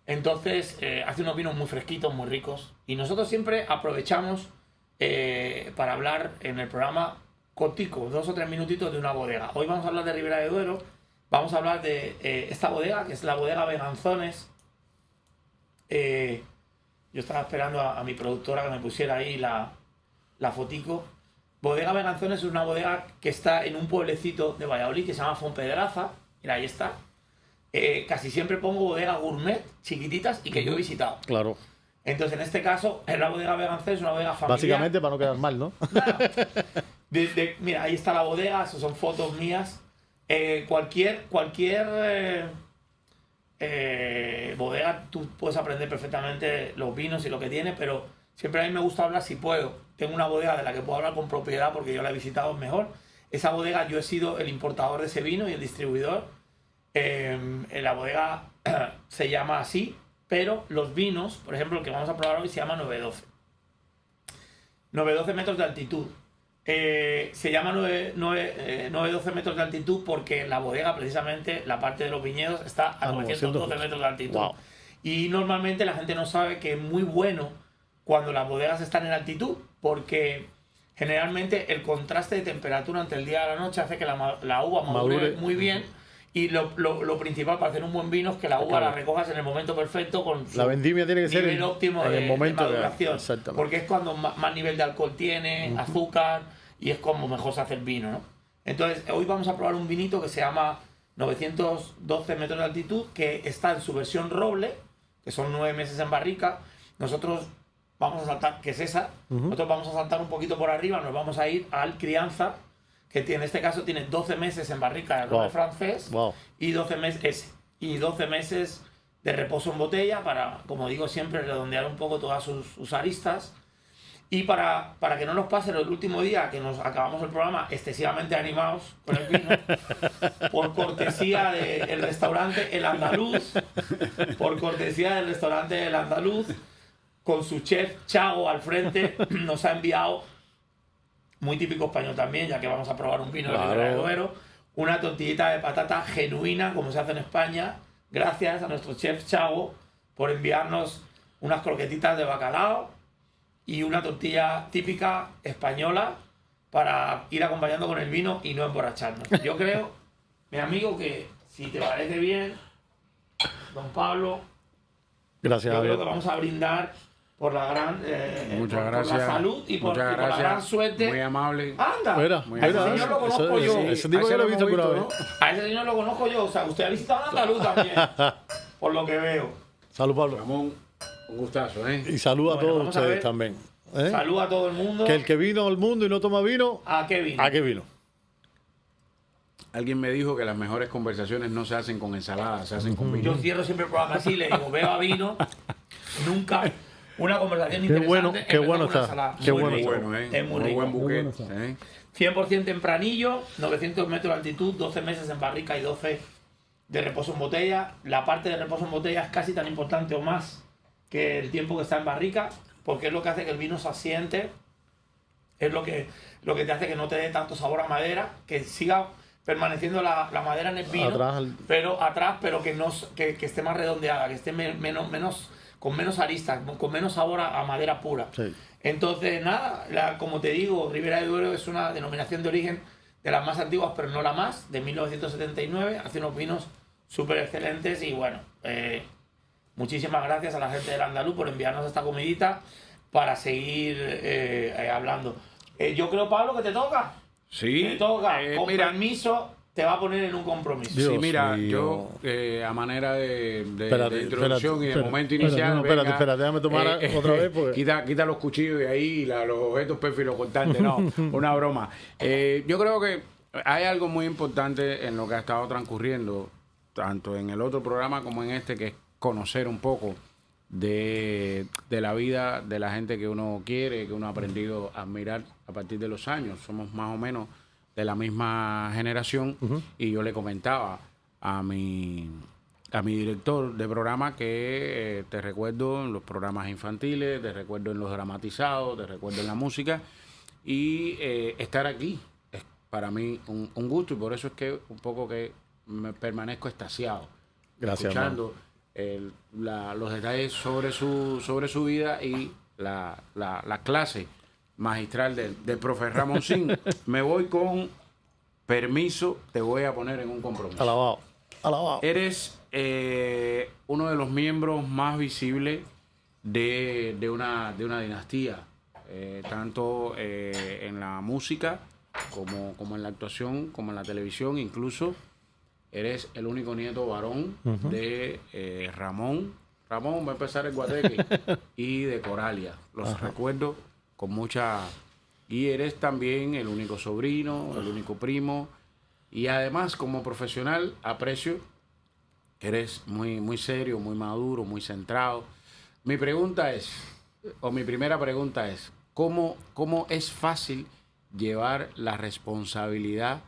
Entonces, hace unos vinos muy fresquitos, muy ricos. Y nosotros siempre aprovechamos para hablar en el programa cortico, 2 o 3 minutitos de una bodega. Hoy vamos a hablar de Ribera de Duero. Vamos a hablar de esta bodega, que es la bodega Beganzones. Yo estaba esperando a mi productora que me pusiera ahí la fotico. Bodega Beganzones es una bodega que está en un pueblecito de Valladolid que se llama Fonpedraza. Mira, ahí está. Casi siempre pongo bodega gourmet, chiquititas, y que yo he visitado. Claro. Entonces, en este caso, es la bodega Beganzones, es una bodega familiar. Básicamente para no quedar mal, ¿no? Mira, ahí está la bodega, esas son fotos mías. Cualquier bodega, tú puedes aprender perfectamente los vinos y lo que tiene, pero siempre a mí me gusta hablar si puedo. Tengo una bodega de la que puedo hablar con propiedad porque yo la he visitado mejor. Esa bodega, yo he sido el importador de ese vino y el distribuidor. La bodega se llama así, pero los vinos, por ejemplo, el que vamos a probar hoy se llama 912. 912 metros de altitud. Se llama 912 metros de altitud porque la bodega, precisamente, la parte de los viñedos, está a 912 metros de altitud. Wow. Y normalmente la gente no sabe que es muy bueno cuando las bodegas están en altitud, porque generalmente el contraste de temperatura entre el día y la noche hace que la uva madure muy bien. Y lo principal para hacer un buen vino es que la uva la recojas en el momento perfecto con su La vendimia tiene que ser nivel óptimo en el momento de maduración. exactamente. Porque es cuando más nivel de alcohol tiene, azúcar, y es como mejor se hace el vino, ¿no? Entonces, hoy vamos a probar un vinito que se llama 912 metros de altitud, que está en su versión roble, que son 9 meses en barrica. Nosotros vamos a saltar, que es esa, nosotros vamos a saltar un poquito por arriba, nos vamos a ir al crianza, que en este caso tiene 12 meses en barrica de roble francés y 12 meses de reposo en botella para, como digo siempre, redondear un poco todas sus aristas. Y para que no nos pase el último día que nos acabamos el programa excesivamente animados con el vino, por cortesía del restaurante El Andaluz, con su chef Chago al frente, nos ha enviado, muy típico español también, ya que vamos a probar un vino de Ribera de Duero, una tortillita de patata genuina, como se hace en España. Gracias a nuestro chef Chago por enviarnos unas croquetitas de bacalao y una tortilla típica española para ir acompañando con el vino y no emborracharnos. Yo creo, mi amigo, que si te parece bien, don Pablo, gracias, yo creo que vamos a brindar por la gran Muchas por gracias. la salud y por Muchas la gran gracias. suerte. Muy amable. ¡Anda! Mira, Muy a ese amable. señor lo conozco yo. Ese tipo yo lo he visto por una vez. A ese señor lo conozco yo. O sea, usted ha visitado Andaluz también, por lo que veo. Salud, Pablo. Ramón, un gustazo, ¿eh? Y salud a Bueno, todos vamos a ustedes ver. también. ¿eh? Salud a todo el mundo. Que el que vino al mundo y no toma vino, ¿A qué vino? ¿a qué vino? Alguien me dijo que las mejores conversaciones no se hacen con ensalada, se hacen con Yo vino. cierro siempre el programa así, le digo, veo a vino, nunca una conversación interesante. bueno, qué empezó bueno con una está, ensalada. qué Muy bueno rico. Bueno, ¿eh? Es muy rico. buen buque. Muy bueno ¿eh? 100% tempranillo, 900 metros de altitud, 12 meses en barrica y 12 de reposo en botella. La parte de reposo en botella es casi tan importante o más que el tiempo que está en barrica, porque es lo que hace que el vino se asiente, es lo que te hace que no te dé tanto sabor a madera, que siga permaneciendo la madera en el vino, pero que esté más redondeada, que esté con menos aristas, con menos sabor a madera pura. Sí. Entonces, nada, como te digo, Ribera de Duero es una denominación de origen de las más antiguas, pero no la más, de 1979, hace unos vinos súper excelentes y bueno, muchísimas gracias a la gente del Andaluz por enviarnos esta comidita para seguir hablando. Yo creo, Pablo, que te toca. Sí. Te toca, con mira, permiso. te va a poner en un compromiso. Dios Sí, mira, mío. yo a manera de Espérate, introducción y de espérate, momento espérate, inicial. no, espérate, déjame tomar otra vez porque... Quita los cuchillos de ahí, los objetos perfilocortantes, no, una broma. Yo creo que hay algo muy importante en lo que ha estado transcurriendo, tanto en el otro programa como en este, que es conocer un poco de la vida de la gente que uno quiere, que uno ha aprendido a admirar a partir de los años. Somos más o menos de la misma generación y yo le comentaba a mi director de programa que te recuerdo en los programas infantiles, te recuerdo en los dramatizados, te recuerdo en la música y estar aquí es para mí un gusto y por eso es que un poco que me permanezco extasiado. Gracias, escuchando los detalles sobre su vida y la clase magistral del profe Ramoncín. Me voy con permiso, te voy a poner en un compromiso. Alabado. Eres uno de los miembros más visibles de una dinastía, tanto en la música como en la actuación, como en la televisión, incluso eres el único nieto varón de Ramón va a empezar el Guateque y de Coralia. Los recuerdo con mucha... Y eres también el único sobrino, el único primo. Y además, como profesional, aprecio, eres muy, muy serio, muy maduro, muy centrado. Mi primera pregunta es, ¿cómo es fácil llevar la responsabilidad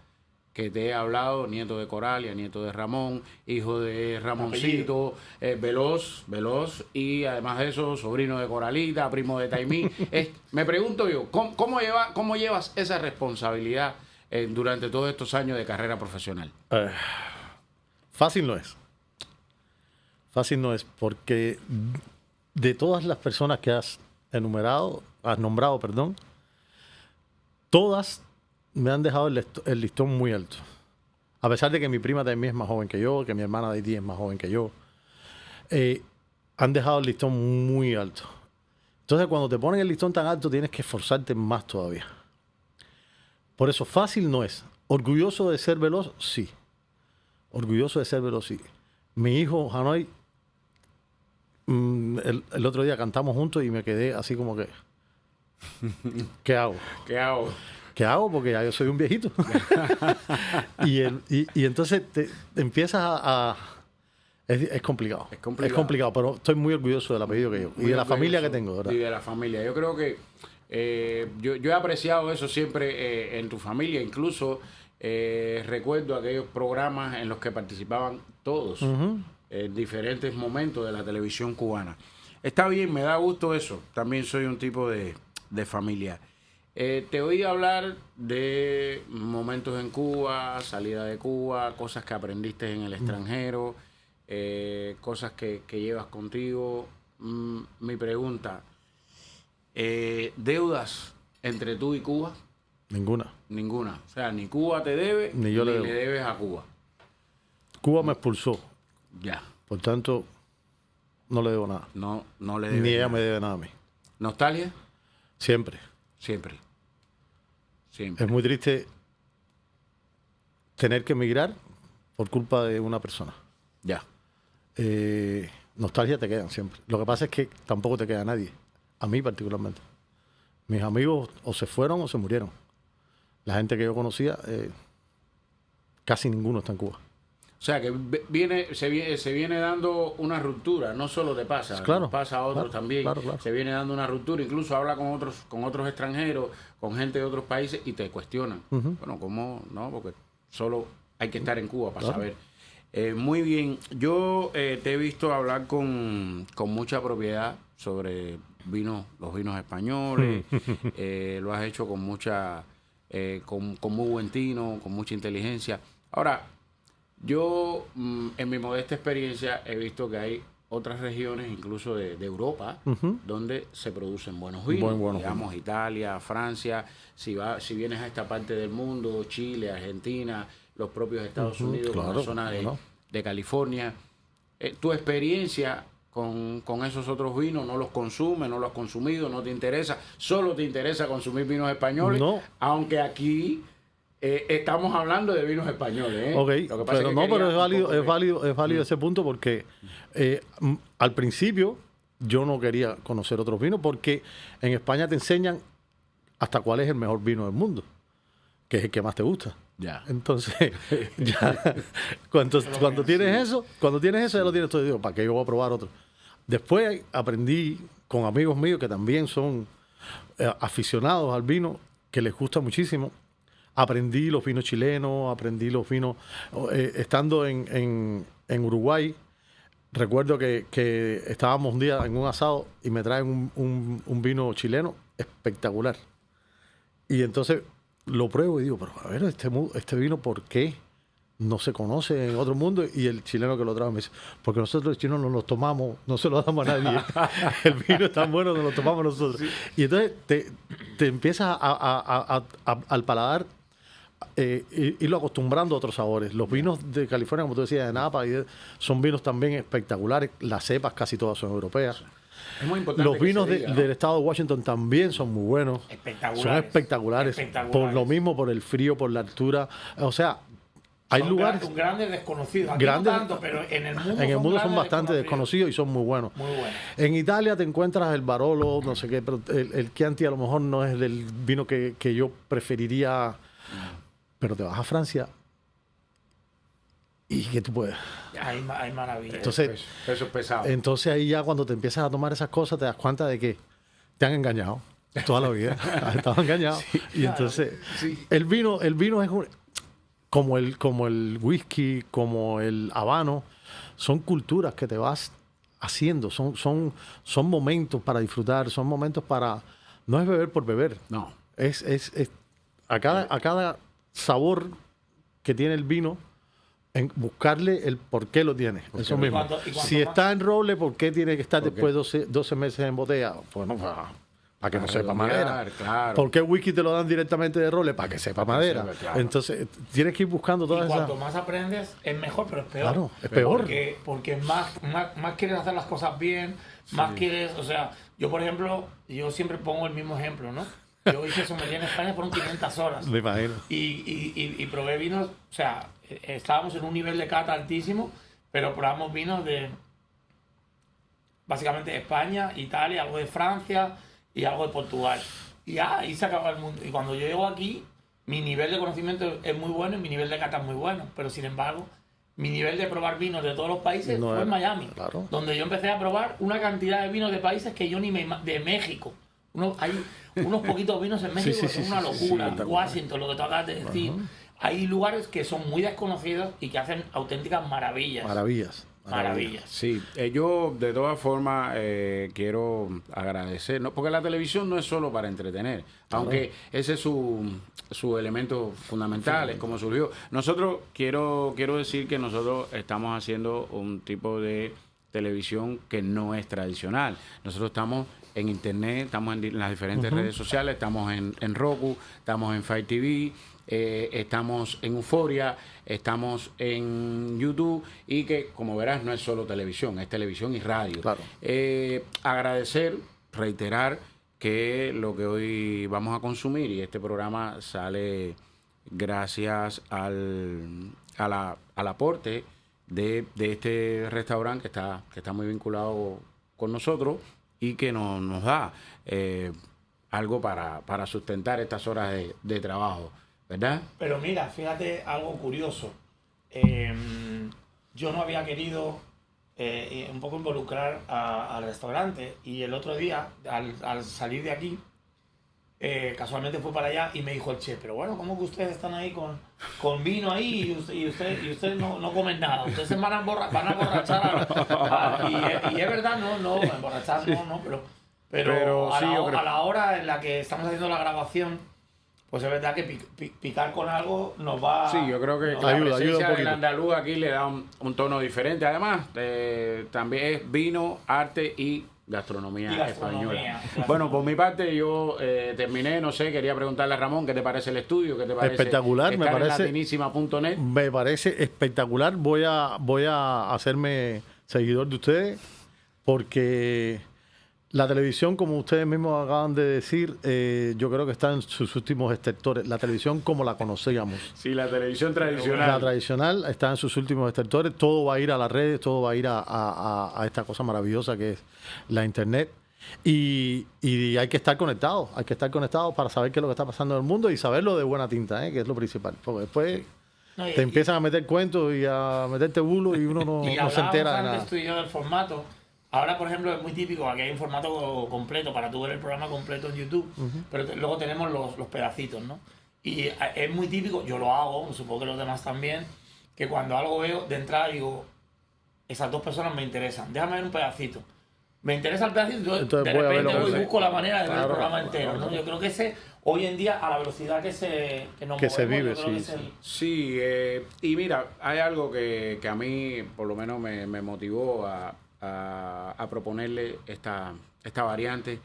que te he hablado, nieto de Coralia, nieto de Ramón, hijo de Ramoncito, Veloz, y además de eso, sobrino de Coralita, primo de Taimí? Me pregunto yo, ¿cómo llevas esa responsabilidad durante todos estos años de carrera profesional? Fácil no es. Fácil no es, porque de todas las personas que has nombrado, todas me han dejado el listón muy alto. A pesar de que mi prima también es más joven que yo, que mi hermana de 10 es más joven que yo, han dejado el listón muy alto. Entonces, cuando te ponen el listón tan alto, tienes que esforzarte más todavía. Por eso, fácil no es. ¿Orgulloso de ser Veloz? Sí. Orgulloso de ser Veloz, sí. Mi hijo, Hanoi, el otro día cantamos juntos y me quedé así como que... ¿Qué hago? ¿Qué hago? Porque ya yo soy un viejito. y entonces te empiezas a es complicado. Es complicado, pero estoy muy orgulloso del apellido que yo. Y de la familia que tengo, ¿verdad? Y de la familia. Yo creo que yo he apreciado eso siempre en tu familia. Incluso recuerdo aquellos programas en los que participaban todos en diferentes momentos de la televisión cubana. Está bien, me da gusto eso. También soy un tipo de familia. Te oí hablar de momentos en Cuba, salida de Cuba, cosas que aprendiste en el extranjero, cosas que llevas contigo. Mi pregunta, ¿deudas entre tú y Cuba? Ninguna. O sea, ni Cuba te debe, ni yo le debes a Cuba. Cuba me expulsó. Ya. Por tanto, no le debo nada. No le debes ni ella nada. me debe nada a mí. ¿Nostalgia? Siempre. Es muy triste tener que emigrar por culpa de una persona. Ya. Nostalgia te quedan siempre. Lo que pasa es que tampoco te queda nadie. A mí particularmente. Mis amigos o se fueron o se murieron. La gente que yo conocía, casi ninguno está en Cuba. O sea, que se viene dando una ruptura, no solo te pasa, claro, nos pasa a otros también. Claro. Se viene dando una ruptura, incluso habla con otros extranjeros, con gente de otros países y te cuestionan. Bueno, ¿cómo? No, porque solo hay que estar en Cuba para saber. Muy bien, yo te he visto hablar con mucha propiedad sobre los vinos españoles, lo has hecho con muy buen tino, con mucha inteligencia. Ahora, yo, en mi modesta experiencia, he visto que hay otras regiones, incluso de Europa, donde se producen buenos vinos. Digamos, Italia, Francia, si vienes a esta parte del mundo, Chile, Argentina, los propios Estados Unidos, con la zona de California. Tu experiencia con esos otros vinos, ¿no los consumes, no los has consumido, no te interesa? ¿Solo te interesa consumir vinos españoles? No. Aunque aquí... estamos hablando de vinos españoles, ¿eh? Ok, Lo que pasa pero que no, quería pero un poco es válido ese punto porque al principio yo no quería conocer otros vinos porque en España te enseñan hasta cuál es el mejor vino del mundo, que es el que más te gusta. Ya. Entonces, ya, cuando tienes eso ya lo tienes todo. Digo, ¿para qué yo voy a probar otro? Después aprendí con amigos míos que también son aficionados al vino, que les gusta muchísimo. Aprendí los vinos chilenos, aprendí los vinos... estando en Uruguay, recuerdo que estábamos un día en un asado y me traen un vino chileno espectacular. Y entonces lo pruebo y digo, pero a ver, este vino, ¿por qué no se conoce en otro mundo? Y el chileno que lo trae me dice, porque nosotros los chilenos no los tomamos, no se lo damos a nadie. El vino es tan bueno que lo tomamos nosotros. Sí. Y entonces te empiezas al paladar irlo acostumbrando a otros sabores. Los vinos de California, como tú decías, de Napa, son vinos también espectaculares. Las cepas casi todas son europeas. Es muy importante. Los vinos del estado de Washington también son muy buenos. Son espectaculares. Por lo mismo, por el frío, por la altura. O sea, hay son lugares... Son grandes desconocidos. Aquí grandes, no tanto, pero en el mundo son bastante desconocidos y son muy buenos. Muy buenos. En Italia te encuentras el Barolo, no sé qué, pero el Chianti a lo mejor no es del vino que yo preferiría... Pero te vas a Francia y que tú puedes. Hay maravillas. Entonces, eso es pesado. Entonces ahí ya cuando te empiezas a tomar esas cosas te das cuenta de que te han engañado toda la vida. Has estado engañado. Sí, y claro, entonces el vino es como el whisky, como el habano, son culturas que te vas haciendo, son momentos para disfrutar, son momentos para... No es beber por beber. No. Es a cada sabor que tiene el vino, en buscarle el por qué lo tiene. Eso mismo. Si está en roble, ¿por qué tiene que estar después 12 meses en botella? Bueno, para que no sepa madera. Claro. ¿Por qué el whisky te lo dan directamente de roble? Para que sepa madera. Claro. Entonces, tienes que ir buscando todas esas... Cuanto más aprendes, es mejor, pero es peor. Claro, es peor. Porque más quieres hacer las cosas bien, más quieres... O sea, yo, por ejemplo, yo siempre pongo el mismo ejemplo, ¿no? Yo hice sommelier en España, fueron 500 horas. Me imagino. Y probé vinos, o sea, estábamos en un nivel de cata altísimo, pero probamos vinos de básicamente España, Italia, algo de Francia y algo de Portugal. Y ahí se acaba el mundo. Y cuando yo llego aquí, mi nivel de conocimiento es muy bueno y mi nivel de cata es muy bueno. Pero sin embargo, mi nivel de probar vinos de todos los países fue en Miami. Claro. Donde yo empecé a probar una cantidad de vinos de países que yo ni me... De México. Hay unos poquitos vinos en México que son una locura. Washington, lo que tú acabas de decir. Hay lugares que son muy desconocidos y que hacen auténticas maravillas. Maravillas. Sí, yo de todas formas quiero agradecer, ¿no? Porque la televisión no es solo para entretener, aunque ese es su elemento fundamental, es como surgió. Nosotros, quiero decir que nosotros estamos haciendo un tipo de televisión que no es tradicional. Nosotros estamos en internet, estamos en las diferentes redes sociales, estamos en Roku, estamos en Fire TV, estamos en Euforia, estamos en YouTube y que, como verás, no es solo televisión, es televisión y radio. Claro. Agradecer, reiterar que lo que hoy vamos a consumir, y este programa sale gracias al aporte de este restaurante que está muy vinculado con nosotros y que nos da algo para sustentar estas horas de trabajo, ¿verdad? Pero mira, fíjate algo curioso. Yo no había querido un poco involucrar al restaurante y el otro día, al salir de aquí, casualmente fui para allá y me dijo el chef, pero bueno, ¿cómo que ustedes están ahí con vino ahí y ustedes no comen nada? Ustedes van a emborrachar y es verdad, no, emborrachar no, pero a la hora en la que estamos haciendo la grabación, pues es verdad que picar con algo nos va... Sí, yo creo que la presencia del andaluz aquí le da un tono diferente. Además, también es vino, arte y gastronomía española. Bueno, por mi parte yo terminé, no sé, quería preguntarle a Ramón qué te parece el estudio, qué te parece espectacular, me parece latinísima.net. Me parece espectacular. Voy a hacerme seguidor de ustedes porque La televisión, como ustedes mismos acaban de decir, yo creo que está en sus últimos estertores. La televisión como la conocíamos. Sí, la televisión tradicional. La tradicional está en sus últimos estertores. Todo va a ir a las redes, todo va a ir a esta cosa maravillosa que es la Internet. Y hay que estar conectados. Hay que estar conectados para saber qué es lo que está pasando en el mundo y saberlo de buena tinta, que es lo principal. Porque después te empiezan a meter cuentos y a meterte bulo y uno no se entera de nada. Tú y yo del formato. Ahora, por ejemplo, es muy típico, aquí hay un formato completo para tú ver el programa completo en YouTube, pero luego tenemos los pedacitos, ¿no? Y es muy típico, yo lo hago, supongo que los demás también, que cuando algo veo, de entrada digo, esas dos personas me interesan, déjame ver un pedacito. Me interesa el pedacito, entonces de repente voy y busco la manera de ver el programa entero, ¿no? Yo creo que ese, hoy en día, a la velocidad que nos movemos, se vive, sí. Y mira, hay algo que a mí, por lo menos, me motivó a proponerle esta variante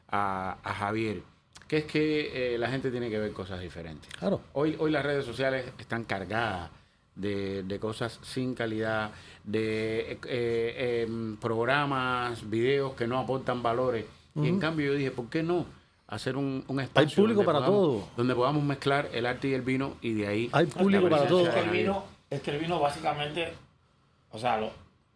a Javier, que es que la gente tiene que ver cosas diferentes. Claro. Hoy las redes sociales están cargadas de cosas sin calidad, de programas, videos que no aportan valores. Y en cambio yo dije, ¿por qué no hacer un espacio? Hay público para todo. Donde podamos mezclar el arte y el vino y de ahí... Hay público para todo. Es que el vino básicamente, o sea,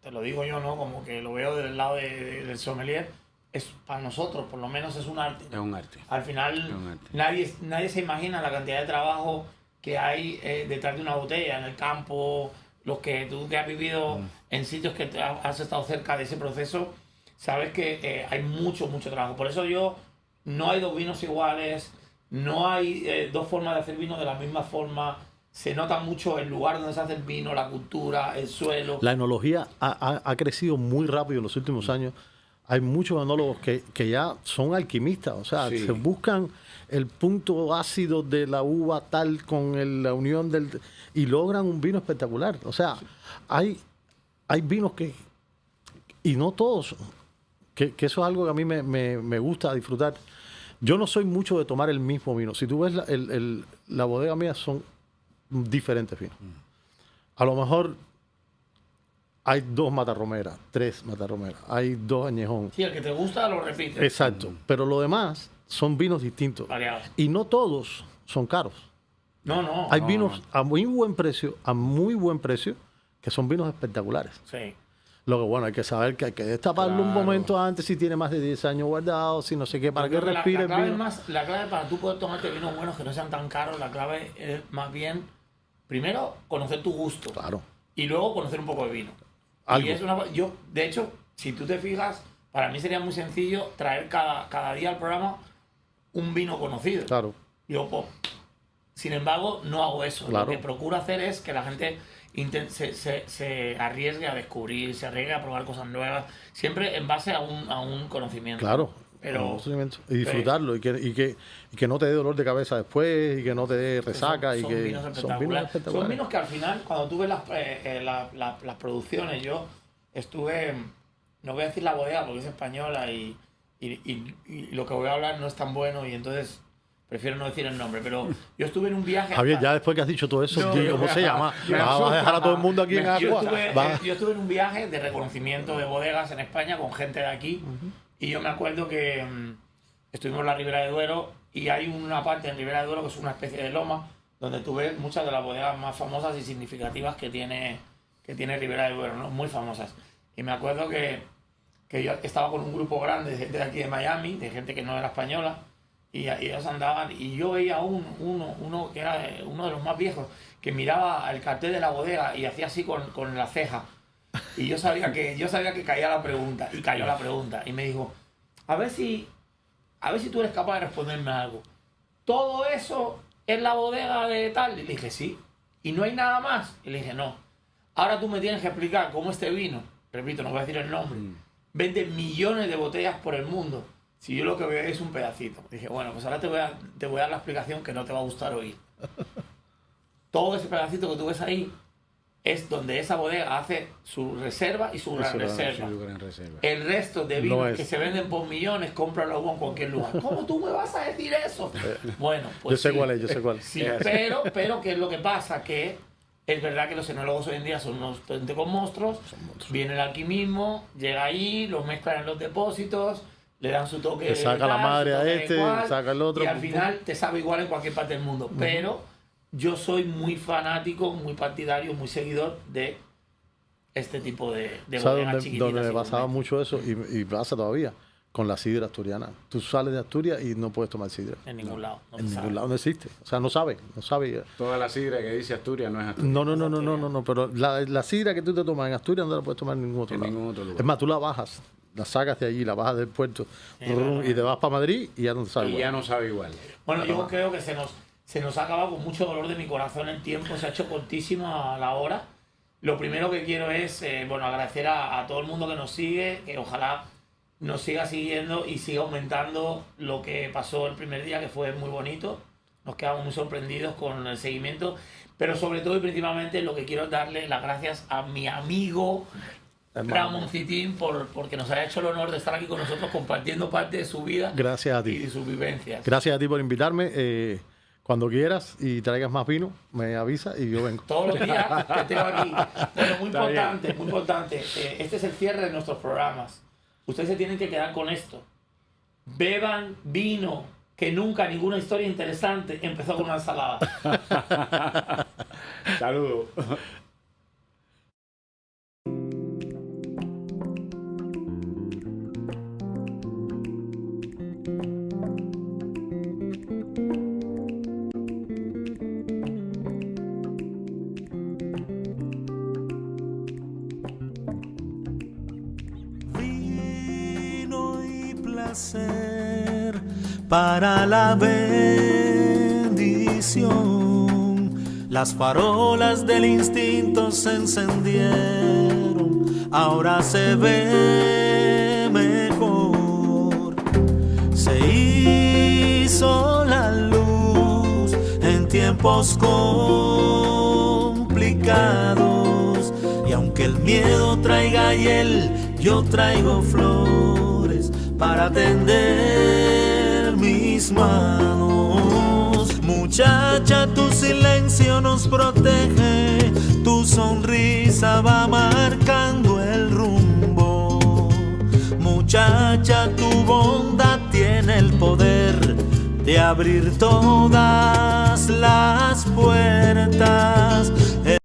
te lo digo yo, ¿no? Como que lo veo del lado del sommelier, es para nosotros, por lo menos es un arte. Es un arte. Al final, nadie se imagina la cantidad de trabajo que hay detrás de una botella, en el campo, los que tú que has vivido en sitios que has estado cerca de ese proceso, sabes que hay mucho trabajo. Por eso no hay dos vinos iguales, no hay dos formas de hacer vino de la misma forma. Se nota mucho el lugar donde se hace el vino, la cultura, el suelo. La enología ha crecido muy rápido en los últimos años. Hay muchos enólogos que ya son alquimistas, o sea, se buscan el punto ácido de la uva tal con la unión y logran un vino espectacular. O sea, hay vinos y no todos, que eso es algo que a mí me gusta disfrutar. Yo no soy mucho de tomar el mismo vino. Si tú ves la bodega mía, son diferentes vinos. A lo mejor hay 2 matarromeras, 3 matarromeras, hay 2 añejón. Sí, el que te gusta lo repites. Exacto, pero lo demás son vinos distintos. Variados. Y no todos son caros. No. Hay vinos a muy buen precio, que son vinos espectaculares. Sí. Lo que bueno, hay que saber que hay que destaparlo un momento antes, si tiene más de 10 años guardado, si no sé qué, para que respire el vino. La clave para tú poder tomarte vinos buenos que no sean tan caros, la clave es más bien, primero, conocer tu gusto. Claro. Y luego conocer un poco de vino. Algo. Y de hecho, si tú te fijas, para mí sería muy sencillo traer cada día al programa un vino conocido. Claro. Sin embargo, no hago eso. Claro. Lo que procuro hacer es que la gente se arriesgue a descubrir, se arriesgue a probar cosas nuevas, siempre en base a un conocimiento. Claro. Pero, y disfrutarlo, y que no te dé dolor de cabeza después, y que no te dé resaca. Son vinos espectaculares. Son vinos que al final, cuando tú ves las producciones, yo estuve, no voy a decir la bodega porque es española y lo que voy a hablar no es tan bueno, y entonces prefiero no decir el nombre, pero yo estuve en un viaje... Javier, ya después que has dicho todo eso, ¿cómo se llama? Vas a dejar a todo el mundo aquí en agua. Yo estuve en un viaje de reconocimiento de bodegas en España con gente de aquí, y yo me acuerdo que estuvimos en la Ribera de Duero, y hay una parte en Ribera de Duero que es una especie de loma, donde tú ves muchas de las bodegas más famosas y significativas que tiene Ribera de Duero, ¿no? Muy famosas. Y me acuerdo que yo estaba con un grupo grande de gente de aquí de Miami, de gente que no era española, y ellos andaban, y yo veía uno que era uno de los más viejos, que miraba el cartel de la bodega y hacía así con la ceja. Y yo sabía que caía la pregunta, y cayó la pregunta. Y me dijo, a ver si tú eres capaz de responderme algo. ¿Todo eso es la bodega de tal? Y le dije, sí. ¿Y no hay nada más? Y le dije, no. Ahora tú me tienes que explicar cómo este vino, repito, no voy a decir el nombre, vende millones de botellas por el mundo. Si yo lo que veo es un pedacito. Dije, bueno, pues ahora te voy a dar la explicación que no te va a gustar oír. Todo ese pedacito que tú ves ahí es donde esa bodega hace su reserva y su gran reserva. El resto de vinos que se venden por millones, cómpralo en cualquier lugar. ¿Cómo tú me vas a decir eso? Bueno, pues yo sé cuál es. Sí, pero ¿qué es lo que pasa? Que es verdad que los enólogos hoy en día son unos auténticos monstruos. Viene el alquimismo, llega ahí, lo mezclan en los depósitos, le dan su toque. Te saca la madre a este, saca el otro. Y al final te sabe igual en cualquier parte del mundo. Pero yo soy muy fanático, muy partidario, muy seguidor de este tipo de bodegas chiquititas. Donde me pasaba mucho eso, y pasa todavía, con la sidra asturiana. Tú sales de Asturias y no puedes tomar sidra. En ningún lado. En ningún lado no existe. O sea, no sabe. Toda la sidra que dice Asturias no es Asturias. No. Pero la sidra que tú te tomas en Asturias no la puedes tomar en ningún otro lado. Es más, tú la bajas, la sacas de allí, la bajas del puerto y te vas para Madrid y ya no sabe igual. Ya no sabe igual. Bueno, yo creo que se nos ha acabado con mucho dolor de mi corazón el tiempo. Se ha hecho cortísimo a la hora. Lo primero que quiero es agradecer a todo el mundo que nos sigue, que ojalá nos siga siguiendo y siga aumentando lo que pasó el primer día, que fue muy bonito. Nos quedamos muy sorprendidos con el seguimiento, pero sobre todo y principalmente lo que quiero es darle las gracias a mi amigo Ramón Citín porque nos haya hecho el honor de estar aquí con nosotros compartiendo parte de su vida. Gracias a ti. Y de sus vivencias. Gracias a ti por invitarme. Cuando quieras y traigas más vino, me avisas y yo vengo. Todos los días que tengo aquí. Bueno, muy importante. Este es el cierre de nuestros programas. Ustedes se tienen que quedar con esto. Beban vino, que nunca ninguna historia interesante empezó con una ensalada. Saludos. Para la bendición, las farolas del instinto se encendieron, ahora se ve mejor. Se hizo la luz en tiempos complicados, y aunque el miedo traiga hiel, yo traigo flores para tender mis manos. Muchacha, tu silencio nos protege, tu sonrisa va marcando el rumbo. Muchacha, tu bondad tiene el poder de abrir todas